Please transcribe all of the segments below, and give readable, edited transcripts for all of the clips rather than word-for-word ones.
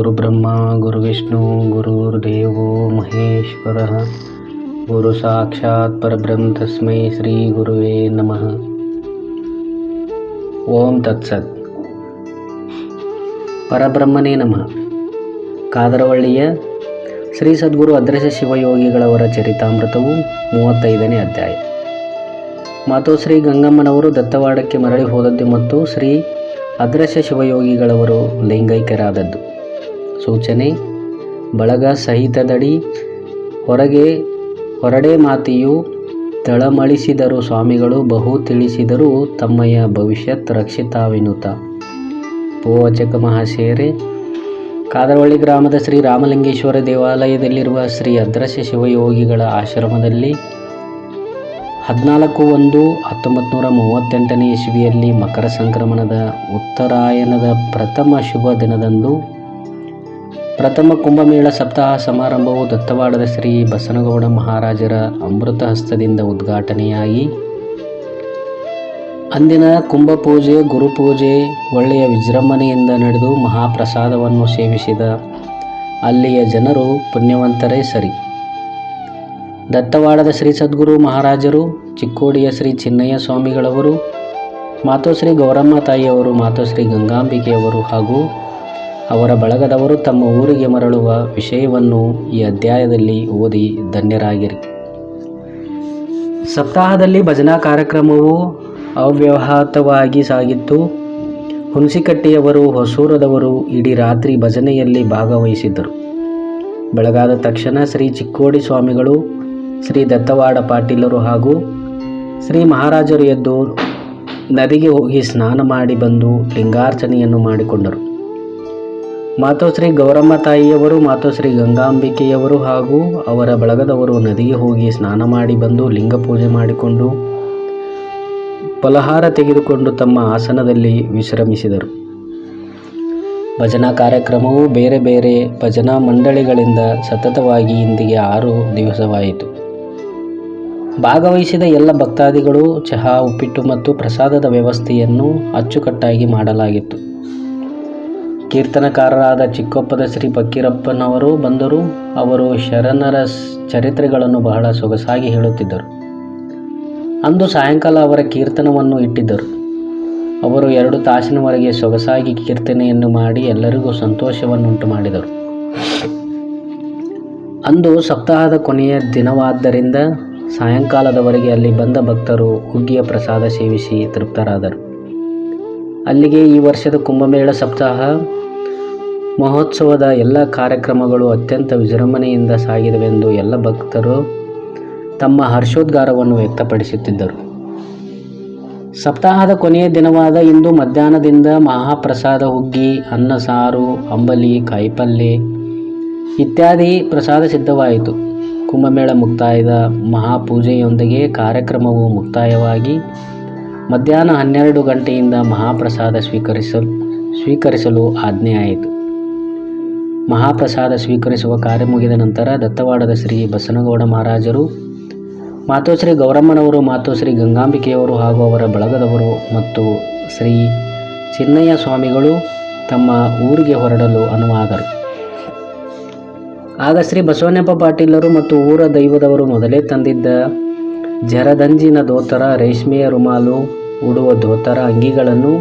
ಗುರುಬ್ರಹ್ಮ ಗುರುವಿಷ್ಣು ಗುರುರ್ದೇವೋ ಮಹೇಶ್ವರಃ ಗುರು ಸಾಕ್ಷಾತ್ ಪರಬ್ರಹ್ಮ ತಸ್ಮೈ ಶ್ರೀ ಗುರುವೇ ನಮಃ. ಓಂ ತತ್ಸತ್. ಪರಬ್ರಹ್ಮನೇ ನಮಃ. ಕಾದರವಳ್ಳಿಯ ಶ್ರೀ ಸದ್ಗುರು ಅದೃಶ್ಯ ಶಿವಯೋಗಿಗಳವರ ಚರಿತಾಮೃತವು 35ನೇ ಅಧ್ಯಾಯ. ಮಾತೋಶ್ರೀ ಗಂಗಮ್ಮನವರು ದತ್ತವಾಡಕ್ಕೆ ಮರಳಿ ಹೋದದ್ದು ಮತ್ತು ಶ್ರೀ ಅದೃಶ್ಯ ಶಿವಯೋಗಿಗಳವರು ಲೈಂಗೈಕ್ಯರಾದದ್ದು. ಸೂಚನೆ: ಬಳಗ ಸಹಿತದಡಿ ಹೊರಡೆ ಮಾತಿಯು ತಳಮಳಿಸಿದರು ಸ್ವಾಮಿಗಳು ಬಹು ತಿಳಿಸಿದರು ತಮ್ಮಯ್ಯ ಭವಿಷ್ಯತ್ ರಕ್ಷಿತಾವಿನುತ. ಪೂವಚಕ ಮಹಾಶಯರೇ, ಕಾದರವಳ್ಳಿ ಗ್ರಾಮದ ಶ್ರೀ ರಾಮಲಿಂಗೇಶ್ವರ ದೇವಾಲಯದಲ್ಲಿರುವ ಶ್ರೀ ಅದೃಶ್ಯ ಶಿವಯೋಗಿಗಳ ಆಶ್ರಮದಲ್ಲಿ 14/1/1938 ಇಸ್ವಿಯಲ್ಲಿ ಮಕರ ಸಂಕ್ರಮಣದ ಉತ್ತರಾಯಣದ ಪ್ರಥಮ ಶುಭ ದಿನದಂದು ಪ್ರಥಮ ಕುಂಭಮೇಳ ಸಪ್ತಾಹ ಸಮಾರಂಭವು ದತ್ತವಾಡದ ಶ್ರೀ ಬಸನಗೌಡ ಮಹಾರಾಜರ ಅಮೃತ ಹಸ್ತದಿಂದ ಉದ್ಘಾಟನೆಯಾಗಿ ಅಂದಿನ ಕುಂಭಪೂಜೆ ಗುರುಪೂಜೆ ಒಳ್ಳೆಯ ವಿಜೃಂಭಣೆಯಿಂದ ನಡೆದು ಮಹಾಪ್ರಸಾದವನ್ನು ಸೇವಿಸಿದ ಅಲ್ಲಿಯ ಜನರು ಪುಣ್ಯವಂತರೇ ಸರಿ. ದತ್ತವಾಡದ ಶ್ರೀ ಸದ್ಗುರು ಮಹಾರಾಜರು, ಚಿಕ್ಕೋಡಿಯ ಶ್ರೀ ಚಿನ್ನಯ್ಯ ಸ್ವಾಮಿಗಳವರು, ಮಾತೋಶ್ರೀ ಗೌರಮ್ಮ ತಾಯಿಯವರು, ಮಾತೋಶ್ರೀ ಗಂಗಾಂಬಿಕೆಯವರು ಹಾಗೂ ಅವರ ಬಳಗದವರು ತಮ್ಮ ಊರಿಗೆ ಮರಳುವ ವಿಷಯವನ್ನು ಈ ಅಧ್ಯಾಯದಲ್ಲಿ ಓದಿ ಧನ್ಯರಾಗಿರಿ. ಸಪ್ತಾಹದಲ್ಲಿ ಭಜನಾ ಕಾರ್ಯಕ್ರಮವು ಅವ್ಯಾಹತವಾಗಿ ಸಾಗಿತ್ತು. ಹುಣಸಿಕಟ್ಟಿಯವರು, ಹೊಸೂರದವರು ಇಡೀ ರಾತ್ರಿ ಭಜನೆಯಲ್ಲಿ ಭಾಗವಹಿಸಿದ್ದರು. ಬೆಳಗಾದ ತಕ್ಷಣ ಶ್ರೀ ಚಿಕ್ಕೋಡಿ ಸ್ವಾಮಿಗಳು, ಶ್ರೀ ದತ್ತವಾಡ ಪಾಟೀಲರು ಹಾಗೂ ಶ್ರೀ ಮಹಾರಾಜರು ಎದ್ದು ನದಿಗೆ ಹೋಗಿ ಸ್ನಾನ ಮಾಡಿ ಬಂದು ಲಿಂಗಾರ್ಚನೆಯನ್ನು ಮಾಡಿಕೊಂಡರು. ಮಾತೋಶ್ರೀ ಗೌರಮ್ಮ ತಾಯಿಯವರು, ಮಾತೋಶ್ರೀ ಗಂಗಾಂಬಿಕೆಯವರು ಹಾಗೂ ಅವರ ಬಳಗದವರು ನದಿಗೆ ಹೋಗಿ ಸ್ನಾನ ಮಾಡಿ ಬಂದು ಲಿಂಗ ಪೂಜೆ ಮಾಡಿಕೊಂಡು ಫಲಹಾರ ತೆಗೆದುಕೊಂಡು ತಮ್ಮ ಆಸನದಲ್ಲಿ ವಿಶ್ರಮಿಸಿದರು. ಭಜನಾ ಕಾರ್ಯಕ್ರಮವು ಬೇರೆ ಬೇರೆ ಭಜನಾ ಮಂಡಳಿಗಳಿಂದ ಸತತವಾಗಿ ಇಂದಿಗೆ 6 ದಿವಸವಾಯಿತು. ಭಾಗವಹಿಸಿದ ಎಲ್ಲ ಭಕ್ತಾದಿಗಳು ಚಹಾ, ಉಪ್ಪಿಟ್ಟು ಮತ್ತು ಪ್ರಸಾದದ ವ್ಯವಸ್ಥೆಯನ್ನು ಅಚ್ಚುಕಟ್ಟಾಗಿ ಮಾಡಲಾಗಿತ್ತು. ಕೀರ್ತನಕಾರರಾದ ಚಿಕ್ಕೊಪ್ಪದ ಶ್ರೀ ಫಕ್ಕೀರಪ್ಪನವರು ಬಂದರು. ಅವರು ಶರಣರ ಚರಿತ್ರೆಗಳನ್ನು ಬಹಳ ಸೊಗಸಾಗಿ ಹೇಳುತ್ತಿದ್ದರು. ಅಂದು ಸಾಯಂಕಾಲ ಅವರ ಕೀರ್ತನವನ್ನು ಇಟ್ಟಿದ್ದರು. ಅವರು 2 ತಾಸಿನವರೆಗೆ ಸೊಗಸಾಗಿ ಕೀರ್ತನೆಯನ್ನು ಮಾಡಿ ಎಲ್ಲರಿಗೂ ಸಂತೋಷವನ್ನುಂಟು ಮಾಡಿದರು. ಅಂದು ಸಪ್ತಾಹದ ಕೊನೆಯ ದಿನವಾದ್ದರಿಂದ ಸಾಯಂಕಾಲದವರೆಗೆ ಅಲ್ಲಿ ಬಂದ ಭಕ್ತರು ಹುಗ್ಗಿಯ ಪ್ರಸಾದ ಸೇವಿಸಿ ತೃಪ್ತರಾದರು. ಅಲ್ಲಿಗೆ ಈ ವರ್ಷದ ಕುಂಭಮೇಳ ಸಪ್ತಾಹ ಮಹೋತ್ಸವದ ಎಲ್ಲ ಕಾರ್ಯಕ್ರಮಗಳು ಅತ್ಯಂತ ವಿಜೃಂಭಣೆಯಿಂದ ಸಾಗಿದವೆಂದು ಎಲ್ಲ ಭಕ್ತರು ತಮ್ಮ ಹರ್ಷೋದ್ಗಾರವನ್ನು ವ್ಯಕ್ತಪಡಿಸುತ್ತಿದ್ದರು. ಸಪ್ತಾಹದ ಕೊನೆಯ ದಿನವಾದ ಇಂದು ಮಧ್ಯಾಹ್ನದಿಂದ ಮಹಾಪ್ರಸಾದ ಹುಗ್ಗಿ, ಅನ್ನ, ಸಾರು, ಅಂಬಲಿ, ಕಾಯಿಪಲ್ಯ ಇತ್ಯಾದಿ ಪ್ರಸಾದ ಸಿದ್ಧವಾಯಿತು. ಕುಂಭಮೇಳ ಮುಕ್ತಾಯದ ಮಹಾಪೂಜೆಯೊಂದಿಗೆ ಕಾರ್ಯಕ್ರಮವು ಮುಕ್ತಾಯವಾಗಿ ಮಧ್ಯಾಹ್ನ 12 ಗಂಟೆಯಿಂದ ಮಹಾಪ್ರಸಾದ ಸ್ವೀಕರಿಸಲು ಆಜ್ಞೆಯಾಯಿತು. ಮಹಾಪ್ರಸಾದ ಸ್ವೀಕರಿಸುವ ಕಾರ್ಯ ಮುಗಿದ ನಂತರ ದತ್ತವಾಡದ ಶ್ರೀ ಬಸನಗೌಡ ಮಹಾರಾಜರು, ಮಾತೋಶ್ರೀ ಗೌರಮ್ಮನವರು, ಮಾತೋಶ್ರೀ ಗಂಗಾಂಬಿಕೆಯವರು ಹಾಗೂ ಅವರ ಬಳಗದವರು ಮತ್ತು ಶ್ರೀ ಚಿನ್ನಯ್ಯ ಸ್ವಾಮಿಗಳು ತಮ್ಮ ಊರಿಗೆ ಹೊರಡಲು ಅನುವಾದರು. ಆಗ ಶ್ರೀ ಬಸವಣ್ಣಪ್ಪ ಪಾಟೀಲರು ಮತ್ತು ಊರ ದೈವದವರು ಮೊದಲೇ ತಂದಿದ್ದ ಜರದಂಜಿನ ಧೋತರ, ರೇಷ್ಮೆಯ ರುಮಾಲು, ಉಡುವ ಧೋತರ ಅಂಗಿಗಳನ್ನು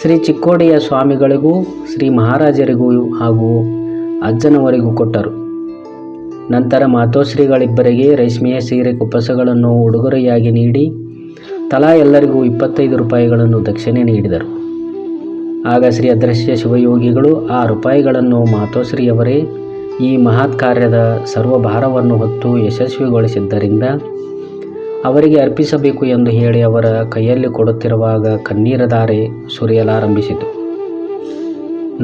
ಶ್ರೀ ಚಿಕ್ಕೋಡಿಯ ಸ್ವಾಮಿಗಳಿಗೂ ಶ್ರೀ ಮಹಾರಾಜರಿಗೂ ಹಾಗೂ ಅಜ್ಜನವರಿಗೂ ಕೊಟ್ಟರು. ನಂತರ ಮಾತೋಶ್ರೀಗಳಿಬ್ಬರಿಗೆ ರೇಷ್ಮೆಯ ಸೀರೆ, ಕುಪ್ಪಸಗಳನ್ನು ಉಡುಗೊರೆಯಾಗಿ ನೀಡಿ ತಲಾ ಎಲ್ಲರಿಗೂ 25 ರೂಪಾಯಿಗಳನ್ನು ದಕ್ಷಿಣೆ ನೀಡಿದರು. ಆಗ ಶ್ರೀ ಅದೃಶ್ಯ ಶಿವಯೋಗಿಗಳು ಆ ರೂಪಾಯಿಗಳನ್ನು ಮಾತೋಶ್ರೀಯವರೇ ಈ ಮಹತ್ ಕಾರ್ಯದ ಸರ್ವಭಾರವನ್ನು ಹೊತ್ತು ಯಶಸ್ವಿಗೊಳಿಸಿದ್ದರಿಂದ ಅವರಿಗೆ ಅರ್ಪಿಸಬೇಕು ಎಂದು ಹೇಳಿ ಅವರ ಕೈಯಲ್ಲಿ ಕೊಡುತ್ತಿರುವಾಗ ಕಣ್ಣೀರ ಧಾರೆ ಸುರಿಯಲಾರಂಭಿಸಿತು.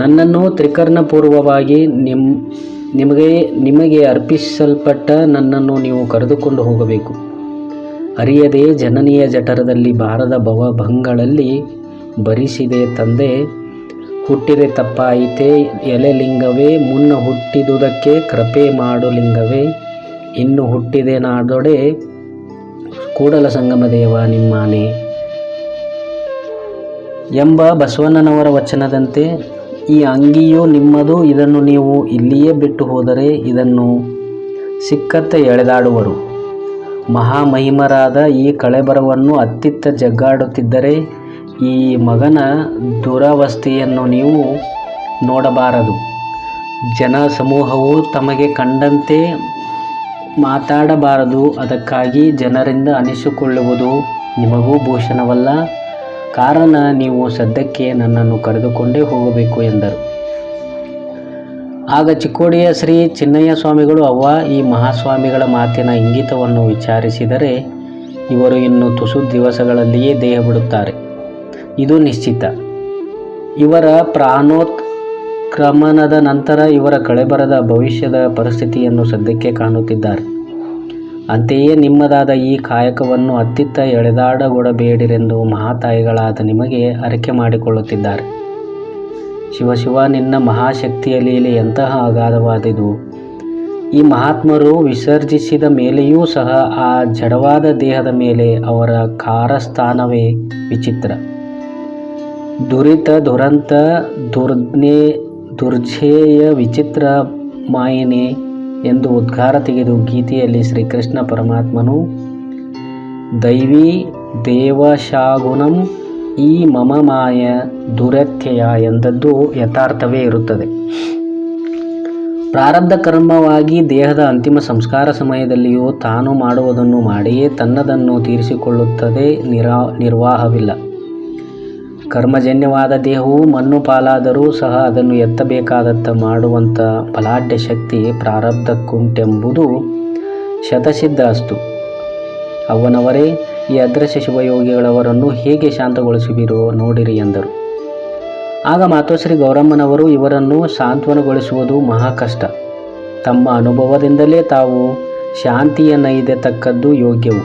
ನನ್ನನ್ನು ತ್ರಿಕರ್ಣಪೂರ್ವವಾಗಿ ನಿಮಗೆ ಅರ್ಪಿಸಲ್ಪಟ್ಟ ನನ್ನನ್ನು ನೀವು ಕರೆದುಕೊಂಡು ಹೋಗಬೇಕು. ಅರಿಯದೆ ಜನನಿಯ ಜಠರದಲ್ಲಿ ಬಾರದ ಭವಭಂಗಳಲ್ಲಿ ಭರಿಸಿದೆ ತಂದೆ. ಹುಟ್ಟಿದೆ ತಪ್ಪಾಯಿತೆ ಎಲೆ ಲಿಂಗವೇ, ಮುನ್ನ ಹುಟ್ಟಿದುದಕ್ಕೆ ಕೃಪೆ ಮಾಡು ಲಿಂಗವೇ. ಇನ್ನು ಹುಟ್ಟಿದೆ ನಾಡೊಡೆ ಕೂಡಲ ಸಂಗಮ ದೇವ ನಿಮ್ಮಾನೆ ಎಂಬ ಬಸವಣ್ಣನವರ ವಚನದಂತೆ ಈ ಅಂಗಿಯು ನಿಮ್ಮದು, ಇದನ್ನು ನೀವು ಇಲ್ಲಿಯೇ ಬಿಟ್ಟು ಹೋದರೆ ಇದನ್ನು ಸಿಕ್ಕತ್ತ ಎಳೆದಾಡುವರು. ಮಹಾಮಹಿಮರಾದ ಈ ಕಳೇಬರವನ್ನು ಅತ್ತಿತ್ತ ಜಗ್ಗಾಡುತ್ತಿದ್ದರೆ ಈ ಮಗನ ದುರವಸ್ಥೆಯನ್ನು ನೀವು ನೋಡಬಾರದು. ಜನ ಸಮೂಹವು ತಮಗೆ ಕಂಡಂತೆ ಮಾತಾಡಬಾರದು. ಅದಕ್ಕಾಗಿ ಜನರಿಂದ ಅನಿಸಿಕೊಳ್ಳುವುದು ನಿಮಗೂ ಭೂಷಣವಲ್ಲ. ಕಾರಣ ನೀವು ಸದ್ಯಕ್ಕೆ ನನ್ನನ್ನು ಕರೆದುಕೊಂಡೇ ಹೋಗಬೇಕು ಎಂದರು. ಆಗ ಚಿಕ್ಕೋಡಿಯ ಶ್ರೀ ಚಿನ್ನಯ್ಯ ಸ್ವಾಮಿಗಳು, ಅವ್ವ, ಈ ಮಹಾಸ್ವಾಮಿಗಳ ಮಾತಿನ ಇಂಗಿತವನ್ನು ವಿಚಾರಿಸಿದರೆ ಇವರು ಇನ್ನು ತುಸು ದಿವಸಗಳಲ್ಲಿಯೇ ದೇಹ ಬಿಡುತ್ತಾರೆ. ಇದು ನಿಶ್ಚಿತ. ಇವರ ಪ್ರಾಣೋತ್ಕ್ರಮಣದ ನಂತರ ಇವರ ಕಳೇಬರದ ಭವಿಷ್ಯದ ಪರಿಸ್ಥಿತಿಯನ್ನು ಸದ್ಯಕ್ಕೆ ಕಾಣುತ್ತಿದ್ದಾರೆ. ಅಂತೆಯೇ ನಿಮ್ಮದಾದ ಈ ಕಾಯಕವನ್ನು ಅತ್ತಿತ್ತ ಎಳೆದಾಡಗೊಡಬೇಡಿರೆಂದು ಮಹಾತಾಯಿಗಳಾದ ನಿಮಗೆ ಅರಿಕೆ ಮಾಡಿಕೊಳ್ಳುತ್ತಿದ್ದಾರೆ. ಶಿವ, ನಿನ್ನ ಮಹಾಶಕ್ತಿಯ ಲೀಲೆ ಎಂತಹ ಅಗಾಧವಾದುದು. ಈ ಮಹಾತ್ಮರು ವಿಸರ್ಜಿಸಿದ ಮೇಲೆಯೂ ಸಹ ಆ ಜಡವಾದ ದೇಹದ ಮೇಲೆ ಅವರ ಕಾರಸ್ಥಾನವೇ ವಿಚಿತ್ರ. ದುರಿತ, ದುರಂತ, ದುರ್ಜೇಯ, ವಿಚಿತ್ರ ಮಾಯಿನಿ ಎಂದು ಉದ್ಗಾರ ತೆಗೆದು ಗೀತೆಯಲ್ಲಿ ಶ್ರೀಕೃಷ್ಣ ಪರಮಾತ್ಮನು ದೈವೀ ದೇವಶಾಗುಣಂ ಈ ಮಮ ಮಾಯ ದುರತ್ಯಯ ಎಂದದ್ದು ಯಥಾರ್ಥವೇ ಇರುತ್ತದೆ. ಪ್ರಾರಬ್ಧ ಕರ್ಮವಾಗಿ ದೇಹದ ಅಂತಿಮ ಸಂಸ್ಕಾರ ಸಮಯದಲ್ಲಿಯೂ ತಾನು ಮಾಡುವುದನ್ನು ಮಾಡಿಯೇ ತನ್ನದನ್ನು ತೀರಿಸಿಕೊಳ್ಳುತ್ತದೆ. ನಿರ್ವಾಹವಿಲ್ಲ. ಕರ್ಮಜನ್ಯವಾದ ದೇಹವು ಮಣ್ಣು ಪಾಲಾದರೂ ಸಹ ಅದನ್ನು ಎತ್ತಬೇಕಾದತ್ತ ಮಾಡುವಂಥ ಬಲಾಢ್ಯ ಶಕ್ತಿ ಪ್ರಾರಬ್ಧಕ್ಕುಂಟೆಂಬುದು ಶತಸಿದ್ಧ ಅಸ್ತು. ಅವನವರೇ ಈ ಅದೃಶ್ಯ ಶಿವಯೋಗಿಗಳವರನ್ನು ಹೇಗೆ ಶಾಂತಗೊಳಿಸುವಿರೋ ನೋಡಿರಿ ಎಂದರು. ಆಗ ಮಾತೋಶ್ರೀ ಗೌರಮ್ಮನವರು ಇವರನ್ನು ಸಾಂತ್ವನಗೊಳಿಸುವುದು ಮಹಾ ಕಷ್ಟ. ತಮ್ಮ ಅನುಭವದಿಂದಲೇ ತಾವು ಶಾಂತಿಯನ್ನೈದತಕ್ಕದ್ದು ಯೋಗ್ಯವು.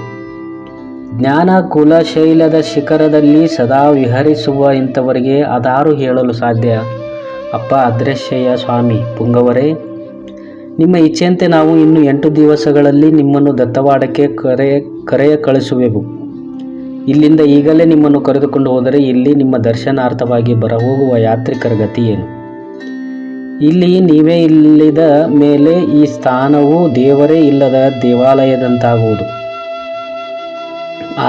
ಜ್ಞಾನ ಕುಲಶೈಲದ ಶಿಖರದಲ್ಲಿ ಸದಾ ವಿಹರಿಸುವ ಇಂಥವರಿಗೆ ಅದಾರು ಹೇಳಲು ಸಾಧ್ಯ? ಅಪ್ಪ ಅದೃಶ್ಯಯ ಸ್ವಾಮಿ ಪುಂಗವರೇ, ನಿಮ್ಮ ಇಚ್ಛೆಯಂತೆ ನಾವು ಇನ್ನು 8 ದಿವಸಗಳಲ್ಲಿ ನಿಮ್ಮನ್ನು ದತ್ತವಾಡಕ್ಕೆ ಕರೆಯ ಕಳಿಸುವೆವು. ಇಲ್ಲಿಂದ ಈಗಲೇ ನಿಮ್ಮನ್ನು ಕರೆದುಕೊಂಡು ಹೋದರೆ ಇಲ್ಲಿ ನಿಮ್ಮ ದರ್ಶನಾರ್ಥವಾಗಿ ಬರಹೋಗುವ ಯಾತ್ರಿಕರ ಗತಿ ಏನು? ಇಲ್ಲಿ ನೀವೇ ಇಲ್ಲದ ಮೇಲೆ ಈ ಸ್ಥಾನವು ದೇವರೇ ಇಲ್ಲದ ದೇವಾಲಯದಂತಾಗುವುದು.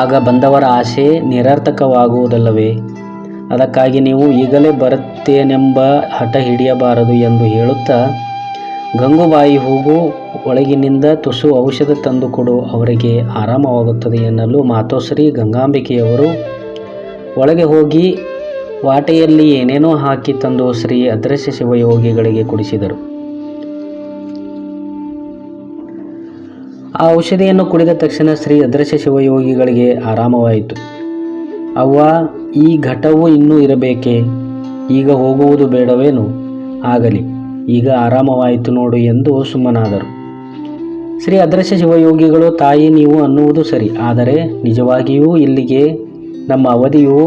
ಆಗ ಬಂದವರ ಆಶೆ ನಿರರ್ಥಕವಾಗುವುದಲ್ಲವೇ? ಅದಕ್ಕಾಗಿ ನೀವು ಈಗಲೇ ಬರುತ್ತೇನೆಂಬ ಹಠ ಹಿಡಿಯಬಾರದು ಎಂದು ಹೇಳುತ್ತಾ, ಗಂಗೂಬಾಯಿ, ಹೋಗು, ಒಳಗಿನಿಂದ ತುಸು ಔಷಧ ತಂದು ಕೊಡು, ಅವರಿಗೆ ಆರಾಮವಾಗುತ್ತದೆ ಎನ್ನಲು ಮಾತೋಶ್ರೀ ಗಂಗಾಂಬಿಕೆಯವರು ಒಳಗೆ ಹೋಗಿ ವಾಟೆಯಲ್ಲಿ ಏನೇನೋ ಹಾಕಿ ತಂದು ಶ್ರೀ ಅದೃಶ್ಯ ಶಿವಯೋಗಿಗಳಿಗೆ ಕುಡಿಸಿದರು. ಆ ಔಷಧಿಯನ್ನು ಕುಡಿದ ತಕ್ಷಣ ಶ್ರೀ ಅದೃಶ್ಯ ಶಿವಯೋಗಿಗಳಿಗೆ ಆರಾಮವಾಯಿತು. ಅವ್ವ, ಈ ಘಟವು ಇನ್ನೂ ಇರಬೇಕೇ? ಈಗ ಹೋಗುವುದು ಬೇಡವೇನು? ಆಗಲಿ, ಈಗ ಆರಾಮವಾಯಿತು ನೋಡು ಎಂದು ಸುಮ್ಮನಾದರು. ಶ್ರೀ ಅದೃಶ್ಯ ಶಿವಯೋಗಿಗಳು, ತಾಯಿ, ನೀವು ಅನ್ನುವುದು ಸರಿ. ಆದರೆ ನಿಜವಾಗಿಯೂ ಇಲ್ಲಿಗೆ ನಮ್ಮ ಅವಧಿಯು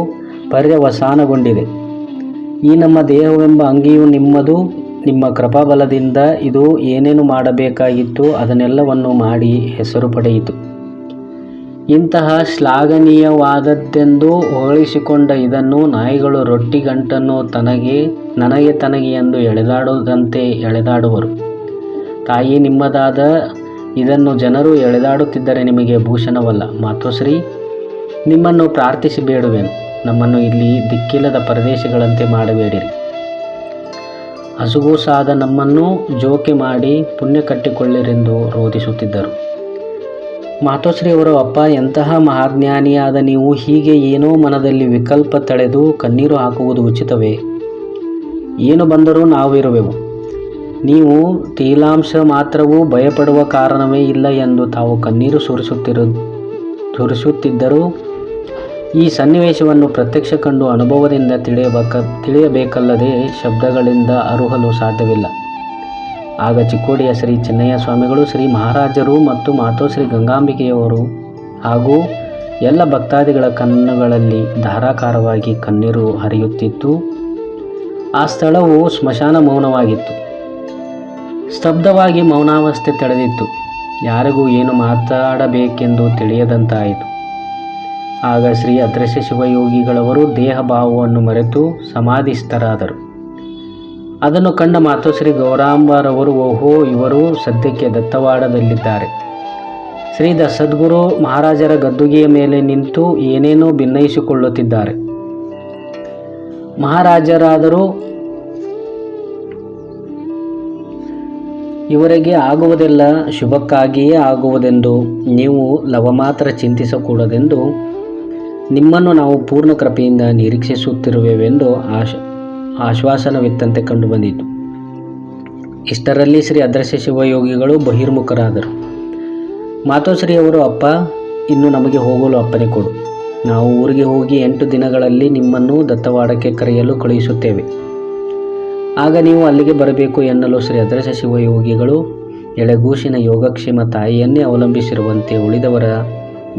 ಪರ್ಯವಸಾನಗೊಂಡಿದೆ. ಈ ನಮ್ಮ ದೇಹವೆಂಬ ಅಂಗಿಯು ನಿಮ್ಮದು. ನಿಮ್ಮ ಕೃಪಾಬಲದಿಂದ ಇದು ಏನೇನು ಮಾಡಬೇಕಾಗಿತ್ತು ಅದನ್ನೆಲ್ಲವನ್ನು ಮಾಡಿ ಹೆಸರು ಪಡೆಯಿತು. ಇಂತಹ ಶ್ಲಾಘನೀಯವಾದದ್ದೆಂದು ಹೊಗಳಿಸಿಕೊಂಡ ಇದನ್ನು ನಾಯಿಗಳು ರೊಟ್ಟಿ ಗಂಟನ್ನು ನನಗೆ ಎಂದು ಎಳೆದಾಡುವುದಂತೆ ಎಳೆದಾಡುವರು. ತಾಯಿ, ನಿಮ್ಮದಾದ ಇದನ್ನು ಜನರು ಎಳೆದಾಡುತ್ತಿದ್ದರೆ ನಿಮಗೆ ಭೂಷಣವಲ್ಲ. ಮಾತೋಶ್ರೀ, ನಿಮ್ಮನ್ನು ಪ್ರಾರ್ಥಿಸಿ ಬೇಡುವೆನು, ನಮ್ಮನ್ನು ಇಲ್ಲಿ ದಿಕ್ಕಿಲ್ಲದ ಪರದೇಶಗಳಂತೆ ಮಾಡಬೇಡಿರಿ. ಹಸುಗೂಸಾದ ನಮ್ಮನ್ನು ಜೋಕೆ ಮಾಡಿ ಪುಣ್ಯ ಕಟ್ಟಿಕೊಳ್ಳಿರೆಂದು ರೋಧಿಸುತ್ತಿದ್ದರು. ಮಾತೋಶ್ರೀಯವರು, ಅಪ್ಪ, ಎಂತಹ ಮಹಾಜ್ಞಾನಿಯಾದ ನೀವು ಹೀಗೆ ಏನೋ ಮನದಲ್ಲಿ ವಿಕಲ್ಪ ತಳೆದು ಕಣ್ಣೀರು ಹಾಕುವುದು ಉಚಿತವೇ? ಏನು ಬಂದರೂ ನಾವಿರುವೆವು. ನೀವು ತೈಲಾಂಶ ಮಾತ್ರವೂ ಭಯಪಡುವ ಕಾರಣವೇ ಇಲ್ಲ ಎಂದು ತಾವು ಕಣ್ಣೀರು ಸುರಿಸುತ್ತಿದ್ದರೂ ಈ ಸನ್ನಿವೇಶವನ್ನು ಪ್ರತ್ಯಕ್ಷ ಕಂಡು ಅನುಭವದಿಂದ ತಿಳಿಯಬೇಕಲ್ಲದೆ ಶಬ್ದಗಳಿಂದ ಅರುಹಲು ಸಾಧ್ಯವಿಲ್ಲ. ಆಗ ಚಿಕ್ಕೋಡಿಯ ಶ್ರೀ ಚಿನ್ನಯ್ಯ ಸ್ವಾಮಿಗಳು, ಶ್ರೀ ಮಹಾರಾಜರು ಮತ್ತು ಮಾತೋಶ್ರೀ ಗಂಗಾಂಬಿಕೆಯವರು ಹಾಗೂ ಎಲ್ಲ ಭಕ್ತಾದಿಗಳ ಕಣ್ಣುಗಳಲ್ಲಿ ಧಾರಾಕಾರವಾಗಿ ಕಣ್ಣೀರು ಹರಿಯುತ್ತಿತ್ತು. ಆ ಸ್ಥಳವು ಸ್ಮಶಾನ ಮೌನವಾಗಿತ್ತು. ಸ್ತಬ್ಧವಾಗಿ ಮೌನಾವಸ್ಥೆ ತಳೆದಿತ್ತು. ಯಾರಿಗೂ ಏನು ಮಾತಾಡಬೇಕೆಂದು ತಿಳಿಯದಂತಾಯಿತು. ಆಗ ಶ್ರೀ ಅದೃಶ್ಯ ಶಿವಯೋಗಿಗಳವರು ದೇಹ ಭಾವವನ್ನು ಮರೆತು ಸಮಾಧಿಸ್ಥರಾದರು. ಅದನ್ನು ಕಂಡ ಮಾತೋಶ್ರೀ ಗೌರಾಂಬರವರು, ಓಹೋ, ಇವರು ಸದ್ಯಕ್ಕೆ ದತ್ತವಾಡದಲ್ಲಿದ್ದಾರೆ. ಶ್ರೀ ಸದ್ಗುರು ಮಹಾರಾಜರ ಗದ್ದುಗೆಯ ಮೇಲೆ ನಿಂತು ಏನೇನೋ ಭಿನ್ನಯಿಸಿಕೊಳ್ಳುತ್ತಿದ್ದಾರೆ. ಮಹಾರಾಜರಾದರೂ ಇವರಿಗೆ ಆಗುವುದೆಲ್ಲ ಶುಭಕ್ಕಾಗಿಯೇ ಆಗುವುದೆಂದು ನೀವು ಲವಮಾತ್ರ ಚಿಂತಿಸಕೂಡದೆಂದು ನಿಮ್ಮನ್ನು ನಾವು ಪೂರ್ಣ ಕೃಪೆಯಿಂದ ನಿರೀಕ್ಷಿಸುತ್ತಿರುವೆವೆಂದು ಆಶ್ವಾಸನವಿತ್ತಂತೆ ಕಂಡುಬಂದಿತು. ಇಷ್ಟರಲ್ಲಿ ಶ್ರೀ ಅದೃಶ್ಯ ಶಿವಯೋಗಿಗಳು ಬಹಿರ್ಮುಖರಾದರು. ಮಾತೋಶ್ರೀಯವರು, ಅಪ್ಪ, ಇನ್ನು ನಮಗೆ ಹೋಗಲು ಅಪ್ಪಣೆ ಕೊಡು. ನಾವು ಊರಿಗೆ ಹೋಗಿ 8 ದಿನಗಳಲ್ಲಿ ನಿಮ್ಮನ್ನು ದತ್ತವಾಡಕ್ಕೆ ಕರೆಯಲು ಕಳುಹಿಸುತ್ತೇವೆ. ಆಗ ನೀವು ಅಲ್ಲಿಗೆ ಬರಬೇಕು ಎನ್ನಲು ಶ್ರೀ ಅದೃಶ್ಯ ಶಿವಯೋಗಿಗಳು ಎಳೆಗೂಸಿನ ಯೋಗಕ್ಷೇಮ ತಾಯಿಯನ್ನೇ ಅವಲಂಬಿಸಿರುವಂತೆ ಉಳಿದವರ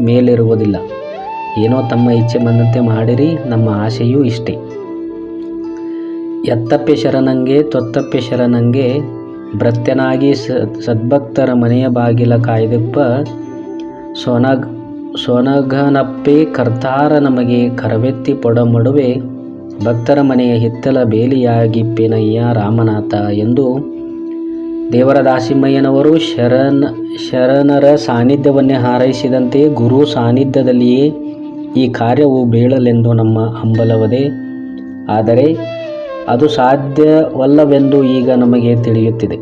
ಮೇಲಿರುವುದಿಲ್ಲ. ಏನೋ ತಮ್ಮ ಇಚ್ಛೆ ಬಂದಂತೆ ಮಾಡಿರಿ, ನಮ್ಮ ಆಶೆಯೂ ಇಷ್ಟೇ. ಎತ್ತಪ್ಪೆ ಶರಣಂಗೆ ತೊತ್ತಪ್ಪೆ ಶರಣಂಗೆ ಭೃತ್ಯನಾಗಿ ಸದ್ಭಕ್ತರ ಮನೆಯ ಬಾಗಿಲ ಕಾಯ್ದೆಪ್ಪ ಸೊನಗನಪ್ಪೆ ಕರ್ತಾರ ನಮಗೆ ಕರವೆತ್ತಿ ಪೊಡಮಡುವೆ ಭಕ್ತರ ಮನೆಯ ಹಿತ್ತಲ ಬೇಲಿಯಾಗಿಪ್ಪೆನಯ್ಯ ರಾಮನಾಥ ಎಂದು ದೇವರ ದಾಸಿಮಯ್ಯನವರು ಶರಣರ ಸಾನ್ನಿಧ್ಯವನ್ನೇ ಹಾರೈಸಿದಂತೆ ಗುರು ಸಾನ್ನಿಧ್ಯದಲ್ಲಿಯೇ ಈ ಕಾರ್ಯವು ಬೀಳಲೆಂದು ನಮ್ಮ ಹಂಬಲವದೆ. ಆದರೆ ಅದು ಸಾಧ್ಯವಲ್ಲವೆಂದು ಈಗ ನಮಗೆ ತಿಳಿಯುತ್ತಿದೆ.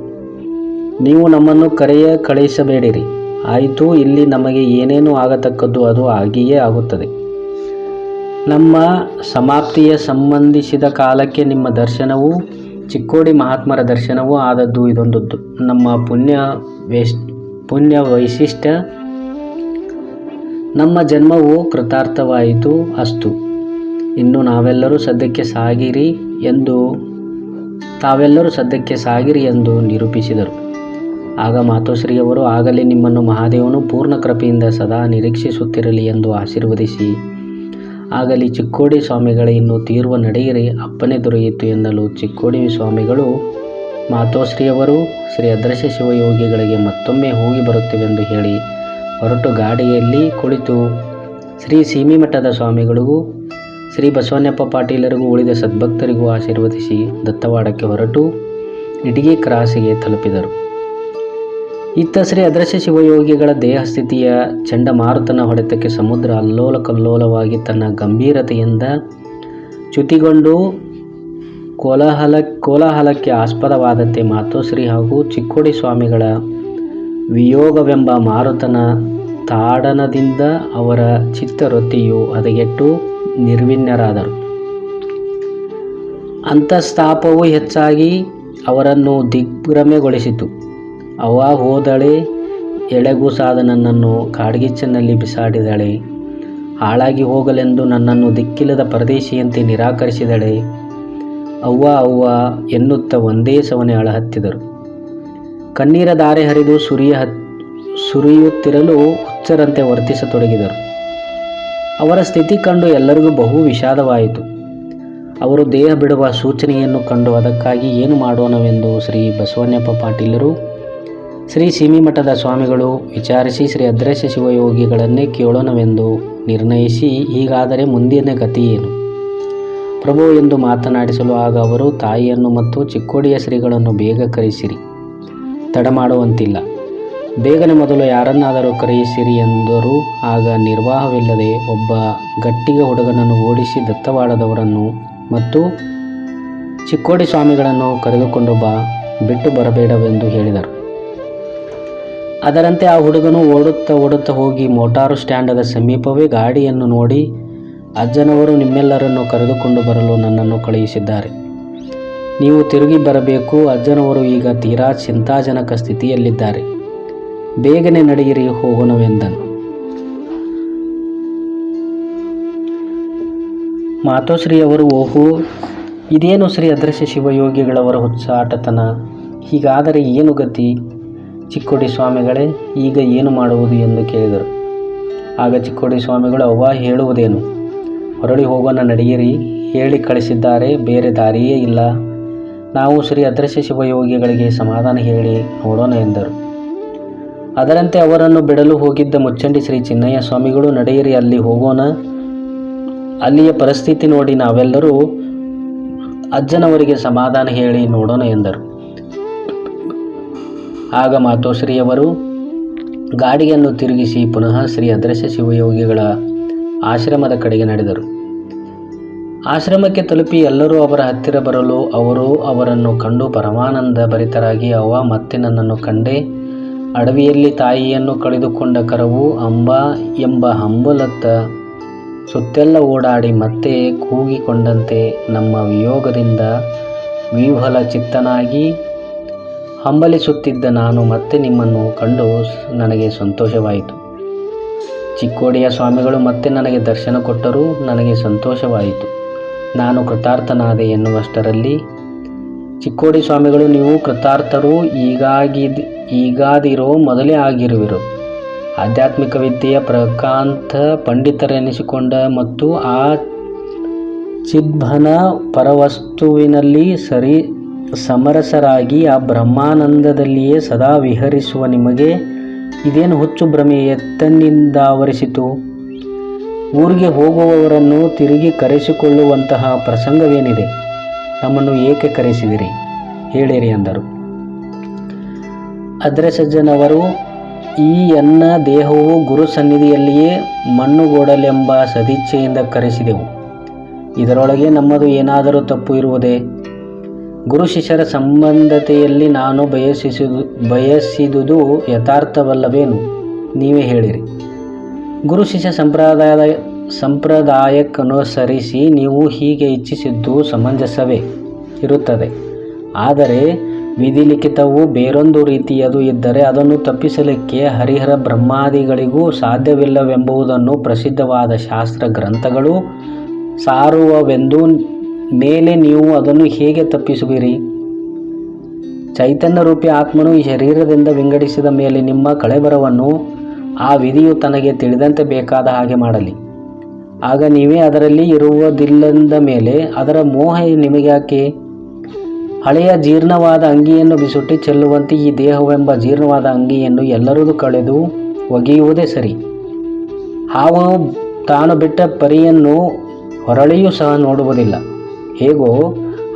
ನೀವು ನಮ್ಮನ್ನು ಕಳಿಸಬೇಡಿರಿ. ಆಯಿತು, ಇಲ್ಲಿ ನಮಗೆ ಏನೇನು ಆಗತಕ್ಕದ್ದು ಅದು ಆಗಿಯೇ ಆಗುತ್ತದೆ. ನಮ್ಮ ಸಮಾಪ್ತಿಯ ಸಂಬಂಧಿಸಿದ ಕಾಲಕ್ಕೆ ನಿಮ್ಮ ದರ್ಶನವೂ ಚಿಕ್ಕೋಡಿ ಮಹಾತ್ಮರ ದರ್ಶನವೂ ಆದದ್ದು ಇದೊಂದು ನಮ್ಮ ಪುಣ್ಯ ವೈಶಿಷ್ಟ್ಯ. ನಮ್ಮ ಜನ್ಮವು ಕೃತಾರ್ಥವಾಯಿತು. ಅಸ್ತು. ಇನ್ನು ತಾವೆಲ್ಲರೂ ಸದ್ಯಕ್ಕೆ ಸಾಗಿರಿ ಎಂದು ನಿರೂಪಿಸಿದರು. ಆಗ ಮಾತೋಶ್ರೀಯವರು, ಆಗಲೇ ನಿಮ್ಮನ್ನು ಮಹಾದೇವನು ಪೂರ್ಣ ಕೃಪೆಯಿಂದ ಸದಾ ನಿರೀಕ್ಷಿಸುತ್ತಿರಲಿ ಎಂದು ಆಶೀರ್ವದಿಸಿ, ಆಗಲಿ ಚಿಕ್ಕೋಡಿ ಸ್ವಾಮಿಗಳೇ, ಇನ್ನು ತೀರುವ ನಡೆಯಿರಿ, ಅಪ್ಪನೆ ದೊರೆಯಿತು ಎನ್ನಲು ಚಿಕ್ಕೋಡಿ ಸ್ವಾಮಿಗಳು ಮಾತೋಶ್ರೀಯವರು ಶ್ರೀ ಅದೃಶ್ಯ ಶಿವಯೋಗಿಗಳಿಗೆ ಮತ್ತೊಮ್ಮೆ ಹೋಗಿ ಬರುತ್ತೇವೆಂದು ಹೇಳಿ ಹೊರಟು ಗಾಡಿಯಲ್ಲಿ ಕುಳಿತು ಶ್ರೀ ಸೀಮಿಮಠದ ಸ್ವಾಮಿಗಳಿಗೂ ಶ್ರೀ ಬಸವಣ್ಣಪ್ಪ ಪಾಟೀಲರಿಗೂ ಉಳಿದ ಸದ್ಭಕ್ತರಿಗೂ ಆಶೀರ್ವದಿಸಿ ದತ್ತವಾಡಕ್ಕೆ ಹೊರಟು ಇಟಗಿ ಕ್ರಾಸಿಗೆ ತಲುಪಿದರು. ಇತ್ತ ಶ್ರೀ ಅದೃಶ್ಯ ಶಿವಯೋಗಿಗಳ ದೇಹಸ್ಥಿತಿಯ ಚಂಡಮಾರುತನ ಹೊಡೆತಕ್ಕೆ ಸಮುದ್ರ ಅಲ್ಲೋಲ ಕಲ್ಲೋಲವಾಗಿ ತನ್ನ ಗಂಭೀರತೆಯಿಂದ ಚ್ಯುತಿಗೊಂಡು ಕೋಲಾಹಲಕ್ಕೆ ಆಸ್ಪದವಾದಂತೆ ಮಾತೋಶ್ರೀ ಹಾಗೂ ಚಿಕ್ಕೋಡಿ ಸ್ವಾಮಿಗಳ ವಿಯೋಗವೆಂಬ ಮಾರುತನ ತಾಡನದಿಂದ ಅವರ ಚಿತ್ತವೃತ್ತಿಯು ಹದಗೆಟ್ಟು ನಿರ್ವಿಣ್ಯರಾದರು. ಅಂತಸ್ತಾಪವು ಹೆಚ್ಚಾಗಿ ಅವರನ್ನು ದಿಗ್ಭ್ರಮೆಗೊಳಿಸಿತು. ಅವ್ವ ಹೋದಳೆ, ಎಳೆಗೂಸಾದ ನನ್ನನ್ನು ಕಾಡ್ಗಿಚ್ಚಿನಲ್ಲಿ ಬಿಸಾಡಿದಳೆ, ಹಾಳಾಗಿ ಹೋಗಲೆಂದು ನನ್ನನ್ನು ದಿಕ್ಕಿಲ್ಲದ ಪರದೇಶಿಯಂತೆ ನಿರಾಕರಿಸಿದಳೆ, ಅವ್ವ ಅವ್ವ ಎನ್ನುತ್ತಾ ಒಂದೇ ಸವನೆ ಅಳಹತ್ತಿದರು. ಕಣ್ಣೀರ ಧಾರೆ ಹರಿದು ಸುರಿಯುತ್ತಿರಲು ಹುಚ್ಚರಂತೆ ವರ್ತಿಸತೊಡಗಿದರು. ಅವರ ಸ್ಥಿತಿ ಕಂಡು ಎಲ್ಲರಿಗೂ ಬಹು ವಿಷಾದವಾಯಿತು. ಅವರು ದೇಹ ಬಿಡುವ ಸೂಚನೆಯನ್ನು ಕಂಡು ಅದಕ್ಕಾಗಿ ಏನು ಮಾಡೋಣವೆಂದು ಶ್ರೀ ಬಸವಣ್ಣಪ್ಪ ಪಾಟೀಲರು ಶ್ರೀ ಸೀಮಿಮಠದ ಸ್ವಾಮಿಗಳು ವಿಚಾರಿಸಿ ಶ್ರೀ ಅದೃಶ್ಯ ಶಿವಯೋಗಿಗಳನ್ನೇ ಕೇಳೋಣವೆಂದು ನಿರ್ಣಯಿಸಿ, ಹೀಗಾದರೆ ಮುಂದಿನ ಗತಿಯೇನು ಪ್ರಭು ಎಂದು ಮಾತನಾಡಿಸಲು, ಆಗ ಅವರು ತಾಯಿಯನ್ನು ಮತ್ತು ಚಿಕ್ಕೋಡಿಯ ಶ್ರೀಗಳನ್ನು ಬೇಗ ಕರೆಸಿರಿ, ತಡ ಮಾಡುವಂತಿಲ್ಲ, ಬೇಗನೆ ಮೊದಲು ಯಾರನ್ನಾದರೂ ಕರೆಯಿಸಿರಿ ಎಂದರು. ಆಗ ನಿರ್ವಾಹವಿಲ್ಲದೆ ಒಬ್ಬ ಗಟ್ಟಿಗ ಹುಡುಗನನ್ನು ಓಡಿಸಿ ದತ್ತವಾಡದವರನ್ನು ಮತ್ತು ಚಿಕ್ಕೋಡಿ ಸ್ವಾಮಿಗಳನ್ನು ಕರೆದುಕೊಂಡು ಬಿಟ್ಟು ಬರಬೇಡವೆಂದು ಹೇಳಿದರು. ಅದರಂತೆ ಆ ಹುಡುಗನು ಓಡುತ್ತಾ ಹೋಗಿ ಮೋಟಾರು ಸ್ಟ್ಯಾಂಡದ ಸಮೀಪವೇ ಗಾಡಿಯನ್ನು ನೋಡಿ, ಅಜ್ಜನವರು ನಿಮ್ಮೆಲ್ಲರನ್ನು ಕರೆದುಕೊಂಡು ಬರಲು ನನ್ನನ್ನು ಕಳುಹಿಸಿದ್ದಾರೆ. ನೀವು ತಿರುಗಿ ಬರಬೇಕು. ಅಜ್ಜನವರು ಈಗ ತೀರಾ ಚಿಂತಾಜನಕ ಸ್ಥಿತಿಯಲ್ಲಿದ್ದಾರೆ. ಬೇಗನೆ ನಡೆಯಿರಿ, ಹೋಗೋಣವೆಂದನು. ಮಾತೋಶ್ರೀಯವರು, ಓಹೋ, ಇದೇನು ಶ್ರೀ ಅದೃಶ್ಯ ಶಿವಯೋಗಿಗಳವರ ಹುಚ್ಚಾಟತನ, ಹೀಗಾದರೆ ಏನು ಗತಿ ಚಿಕ್ಕೋಡಿ ಸ್ವಾಮಿಗಳೇ, ಈಗ ಏನು ಮಾಡುವುದು ಎಂದು ಕೇಳಿದರು. ಆಗ ಚಿಕ್ಕೋಡಿ ಸ್ವಾಮಿಗಳು, ಅವ್ವ ಹೇಳುವುದೇನು, ಹೊರಳಿ ಹೋಗೋಣ, ನಡೆಯಿರಿ, ಹೇಳಿ ಕಳಿಸಿದ್ದಾರೆ, ಬೇರೆ ದಾರಿಯೇ ಇಲ್ಲ, ನಾವು ಶ್ರೀ ಅದೃಶ್ಯ ಶಿವಯೋಗಿಗಳಿಗೆ ಸಮಾಧಾನ ಹೇಳಿ ನೋಡೋಣ ಎಂದರು. ಅದರಂತೆ ಅವರನ್ನು ಬಿಡಲು ಹೋಗಿದ್ದ ಮುಚ್ಚಂಡಿ ಶ್ರೀ ಚಿನ್ನಯ್ಯ ಸ್ವಾಮಿಗಳು, ನಡೆಯಿರಿ, ಅಲ್ಲಿ ಹೋಗೋಣ, ಅಲ್ಲಿಯ ಪರಿಸ್ಥಿತಿ ನೋಡಿ ನಾವೆಲ್ಲರೂ ಅಜ್ಜನವರಿಗೆ ಸಮಾಧಾನ ಹೇಳಿ ನೋಡೋಣ ಎಂದರು. ಆಗ ಮಾತೋಶ್ರೀಯವರು ಗಾಡಿಯನ್ನು ತಿರುಗಿಸಿ ಪುನಃ ಶ್ರೀ ಅದೃಶ್ಯ ಶಿವಯೋಗಿಗಳ ಆಶ್ರಮದ ಕಡೆಗೆ ನಡೆದರು. ಆಶ್ರಮಕ್ಕೆ ತಲುಪಿ ಎಲ್ಲರೂ ಅವರ ಹತ್ತಿರ ಬರಲು ಅವರು ಅವರನ್ನು ಕಂಡು ಪರಮಾನಂದ ಭರಿತರಾಗಿ, ಅವ್ವ ಮತ್ತೆ ನನ್ನನ್ನು ಕಂಡೆ. ಅಡವಿಯಲ್ಲಿ ತಾಯಿಯನ್ನು ಕಳೆದುಕೊಂಡ ಕರವು ಅಂಬಾ ಎಂಬ ಹಂಬಲತ್ತ ಸುತ್ತೆಲ್ಲ ಓಡಾಡಿ ಮತ್ತೆ ಕೂಗಿಕೊಂಡಂತೆ ನಮ್ಮ ವಿಯೋಗದಿಂದ ವಿಹ್ವಲ ಚಿತ್ತನಾಗಿ ಹಂಬಲಿಸುತ್ತಿದ್ದ ನಾನು ಮತ್ತೆ ನಿಮ್ಮನ್ನು ಕಂಡು ನನಗೆ ಸಂತೋಷವಾಯಿತು. ಚಿಕ್ಕೋಡಿಯ ಸ್ವಾಮಿಗಳು ಮತ್ತೆ ನನಗೆ ದರ್ಶನ ಕೊಟ್ಟರೂ ನನಗೆ ಸಂತೋಷವಾಯಿತು. ನಾನು ಕೃತಾರ್ಥನಾದೆ ಎನ್ನುವಷ್ಟರಲ್ಲಿ ಚಿಕ್ಕೋಡಿ ಸ್ವಾಮಿಗಳು, ನೀವು ಕೃತಾರ್ಥರು ಈಗಾದಿರೋ ಮೊದಲೇ ಆಗಿರುವಿರು. ಆಧ್ಯಾತ್ಮಿಕ ವಿದ್ಯೆಯ ಪ್ರಕಾಂತ ಪಂಡಿತರೆನಿಸಿಕೊಂಡ ಮತ್ತು ಆ ಚಿದ್ಘನ ಪರವಸ್ತುವಿನಲ್ಲಿ ಸಮರಸರಾಗಿ ಆ ಬ್ರಹ್ಮಾನಂದದಲ್ಲಿಯೇ ಸದಾ ವಿಹರಿಸುವ ನಿಮಗೆ ಇದೇನು ಹುಚ್ಚು ಭ್ರಮೆ ಎತ್ತನಿಂದಾವರಿಸಿತು? ಊರಿಗೆ ಹೋಗುವವರನ್ನು ತಿರುಗಿ ಕರೆಸಿಕೊಳ್ಳುವಂತಹ ಪ್ರಸಂಗವೇನಿದೆ? ನಮ್ಮನ್ನು ಏಕೆ ಕರೆಸಿದಿರಿ ಹೇಳಿರಿ ಎಂದರು. ಅದ್ರಸಜ್ಜನವರು, ಈ ಎನ್ನ ದೇಹವು ಗುರು ಸನ್ನಿಧಿಯಲ್ಲಿಯೇ ಮಣ್ಣುಗೂಡಲೆಂಬ ಸದಿಚ್ಛೆಯಿಂದ ಕರೆಸಿದೆವು. ಇದರೊಳಗೆ ನಮ್ಮದು ಏನಾದರೂ ತಪ್ಪು ಇರುವುದೇ? ಗುರು ಶಿಷ್ಯರ ಸಂಬಂಧತೆಯಲ್ಲಿ ನಾನು ಬಯಸಿದುದು ಯಥಾರ್ಥವಲ್ಲವೇನು? ನೀವೇ ಹೇಳಿರಿ. ಗುರು ಶಿಷ್ಯ ಸಂಪ್ರದಾಯಕ್ಕನುಸರಿಸಿ ನೀವು ಹೀಗೆ ಇಚ್ಛಿಸಿದ್ದು ಸಮಂಜಸವೇ ಇರುತ್ತದೆ. ಆದರೆ ವಿಧಿಲಿಖಿತವು ಬೇರೊಂದು ರೀತಿಯದು ಇದ್ದರೆ ಅದನ್ನು ತಪ್ಪಿಸಲಿಕ್ಕೆ ಹರಿಹರ ಬ್ರಹ್ಮಾದಿಗಳಿಗೂ ಸಾಧ್ಯವಿಲ್ಲವೆಂಬುದನ್ನು ಪ್ರಸಿದ್ಧವಾದ ಶಾಸ್ತ್ರ ಗ್ರಂಥಗಳು ಸಾರುವವೆಂದು ಮೇಲೆ ನೀವು ಅದನ್ನು ಹೇಗೆ ತಪ್ಪಿಸುವಿರಿ? ಚೈತನ್ಯ ರೂಪಿ ಆತ್ಮನು ಈ ಶರೀರದಿಂದ ವಿಂಗಡಿಸಿದ ಮೇಲೆ ನಿಮ್ಮ ಕಳೆಬರವನ್ನು ಆ ವಿಧಿಯು ತನಗೆ ತಿಳಿದಂತೆ ಬೇಕಾದ ಹಾಗೆ ಮಾಡಲಿ. ಆಗ ನೀವೇ ಅದರಲ್ಲಿ ಇರುವುದಿಲ್ಲದ ಮೇಲೆ ಅದರ ಮೋಹ ನಿಮಗ್ಯಾಕೆ? ಹಳೆಯ ಜೀರ್ಣವಾದ ಅಂಗಿಯನ್ನು ಬಿಸುಟಿ ಚೆಲ್ಲುವಂತೆ ಈ ದೇಹವೆಂಬ ಜೀರ್ಣವಾದ ಅಂಗಿಯನ್ನು ಎಲ್ಲರದು ಕಳೆದು ಒಗೆಯುವುದೇ ಸರಿ. ಹಾವು ತಾನು ಬಿಟ್ಟ ಪರಿಯನ್ನು ಹೊರಳಿಯೂ ಸಹ ನೋಡುವುದಿಲ್ಲ. ಹೇಗೋ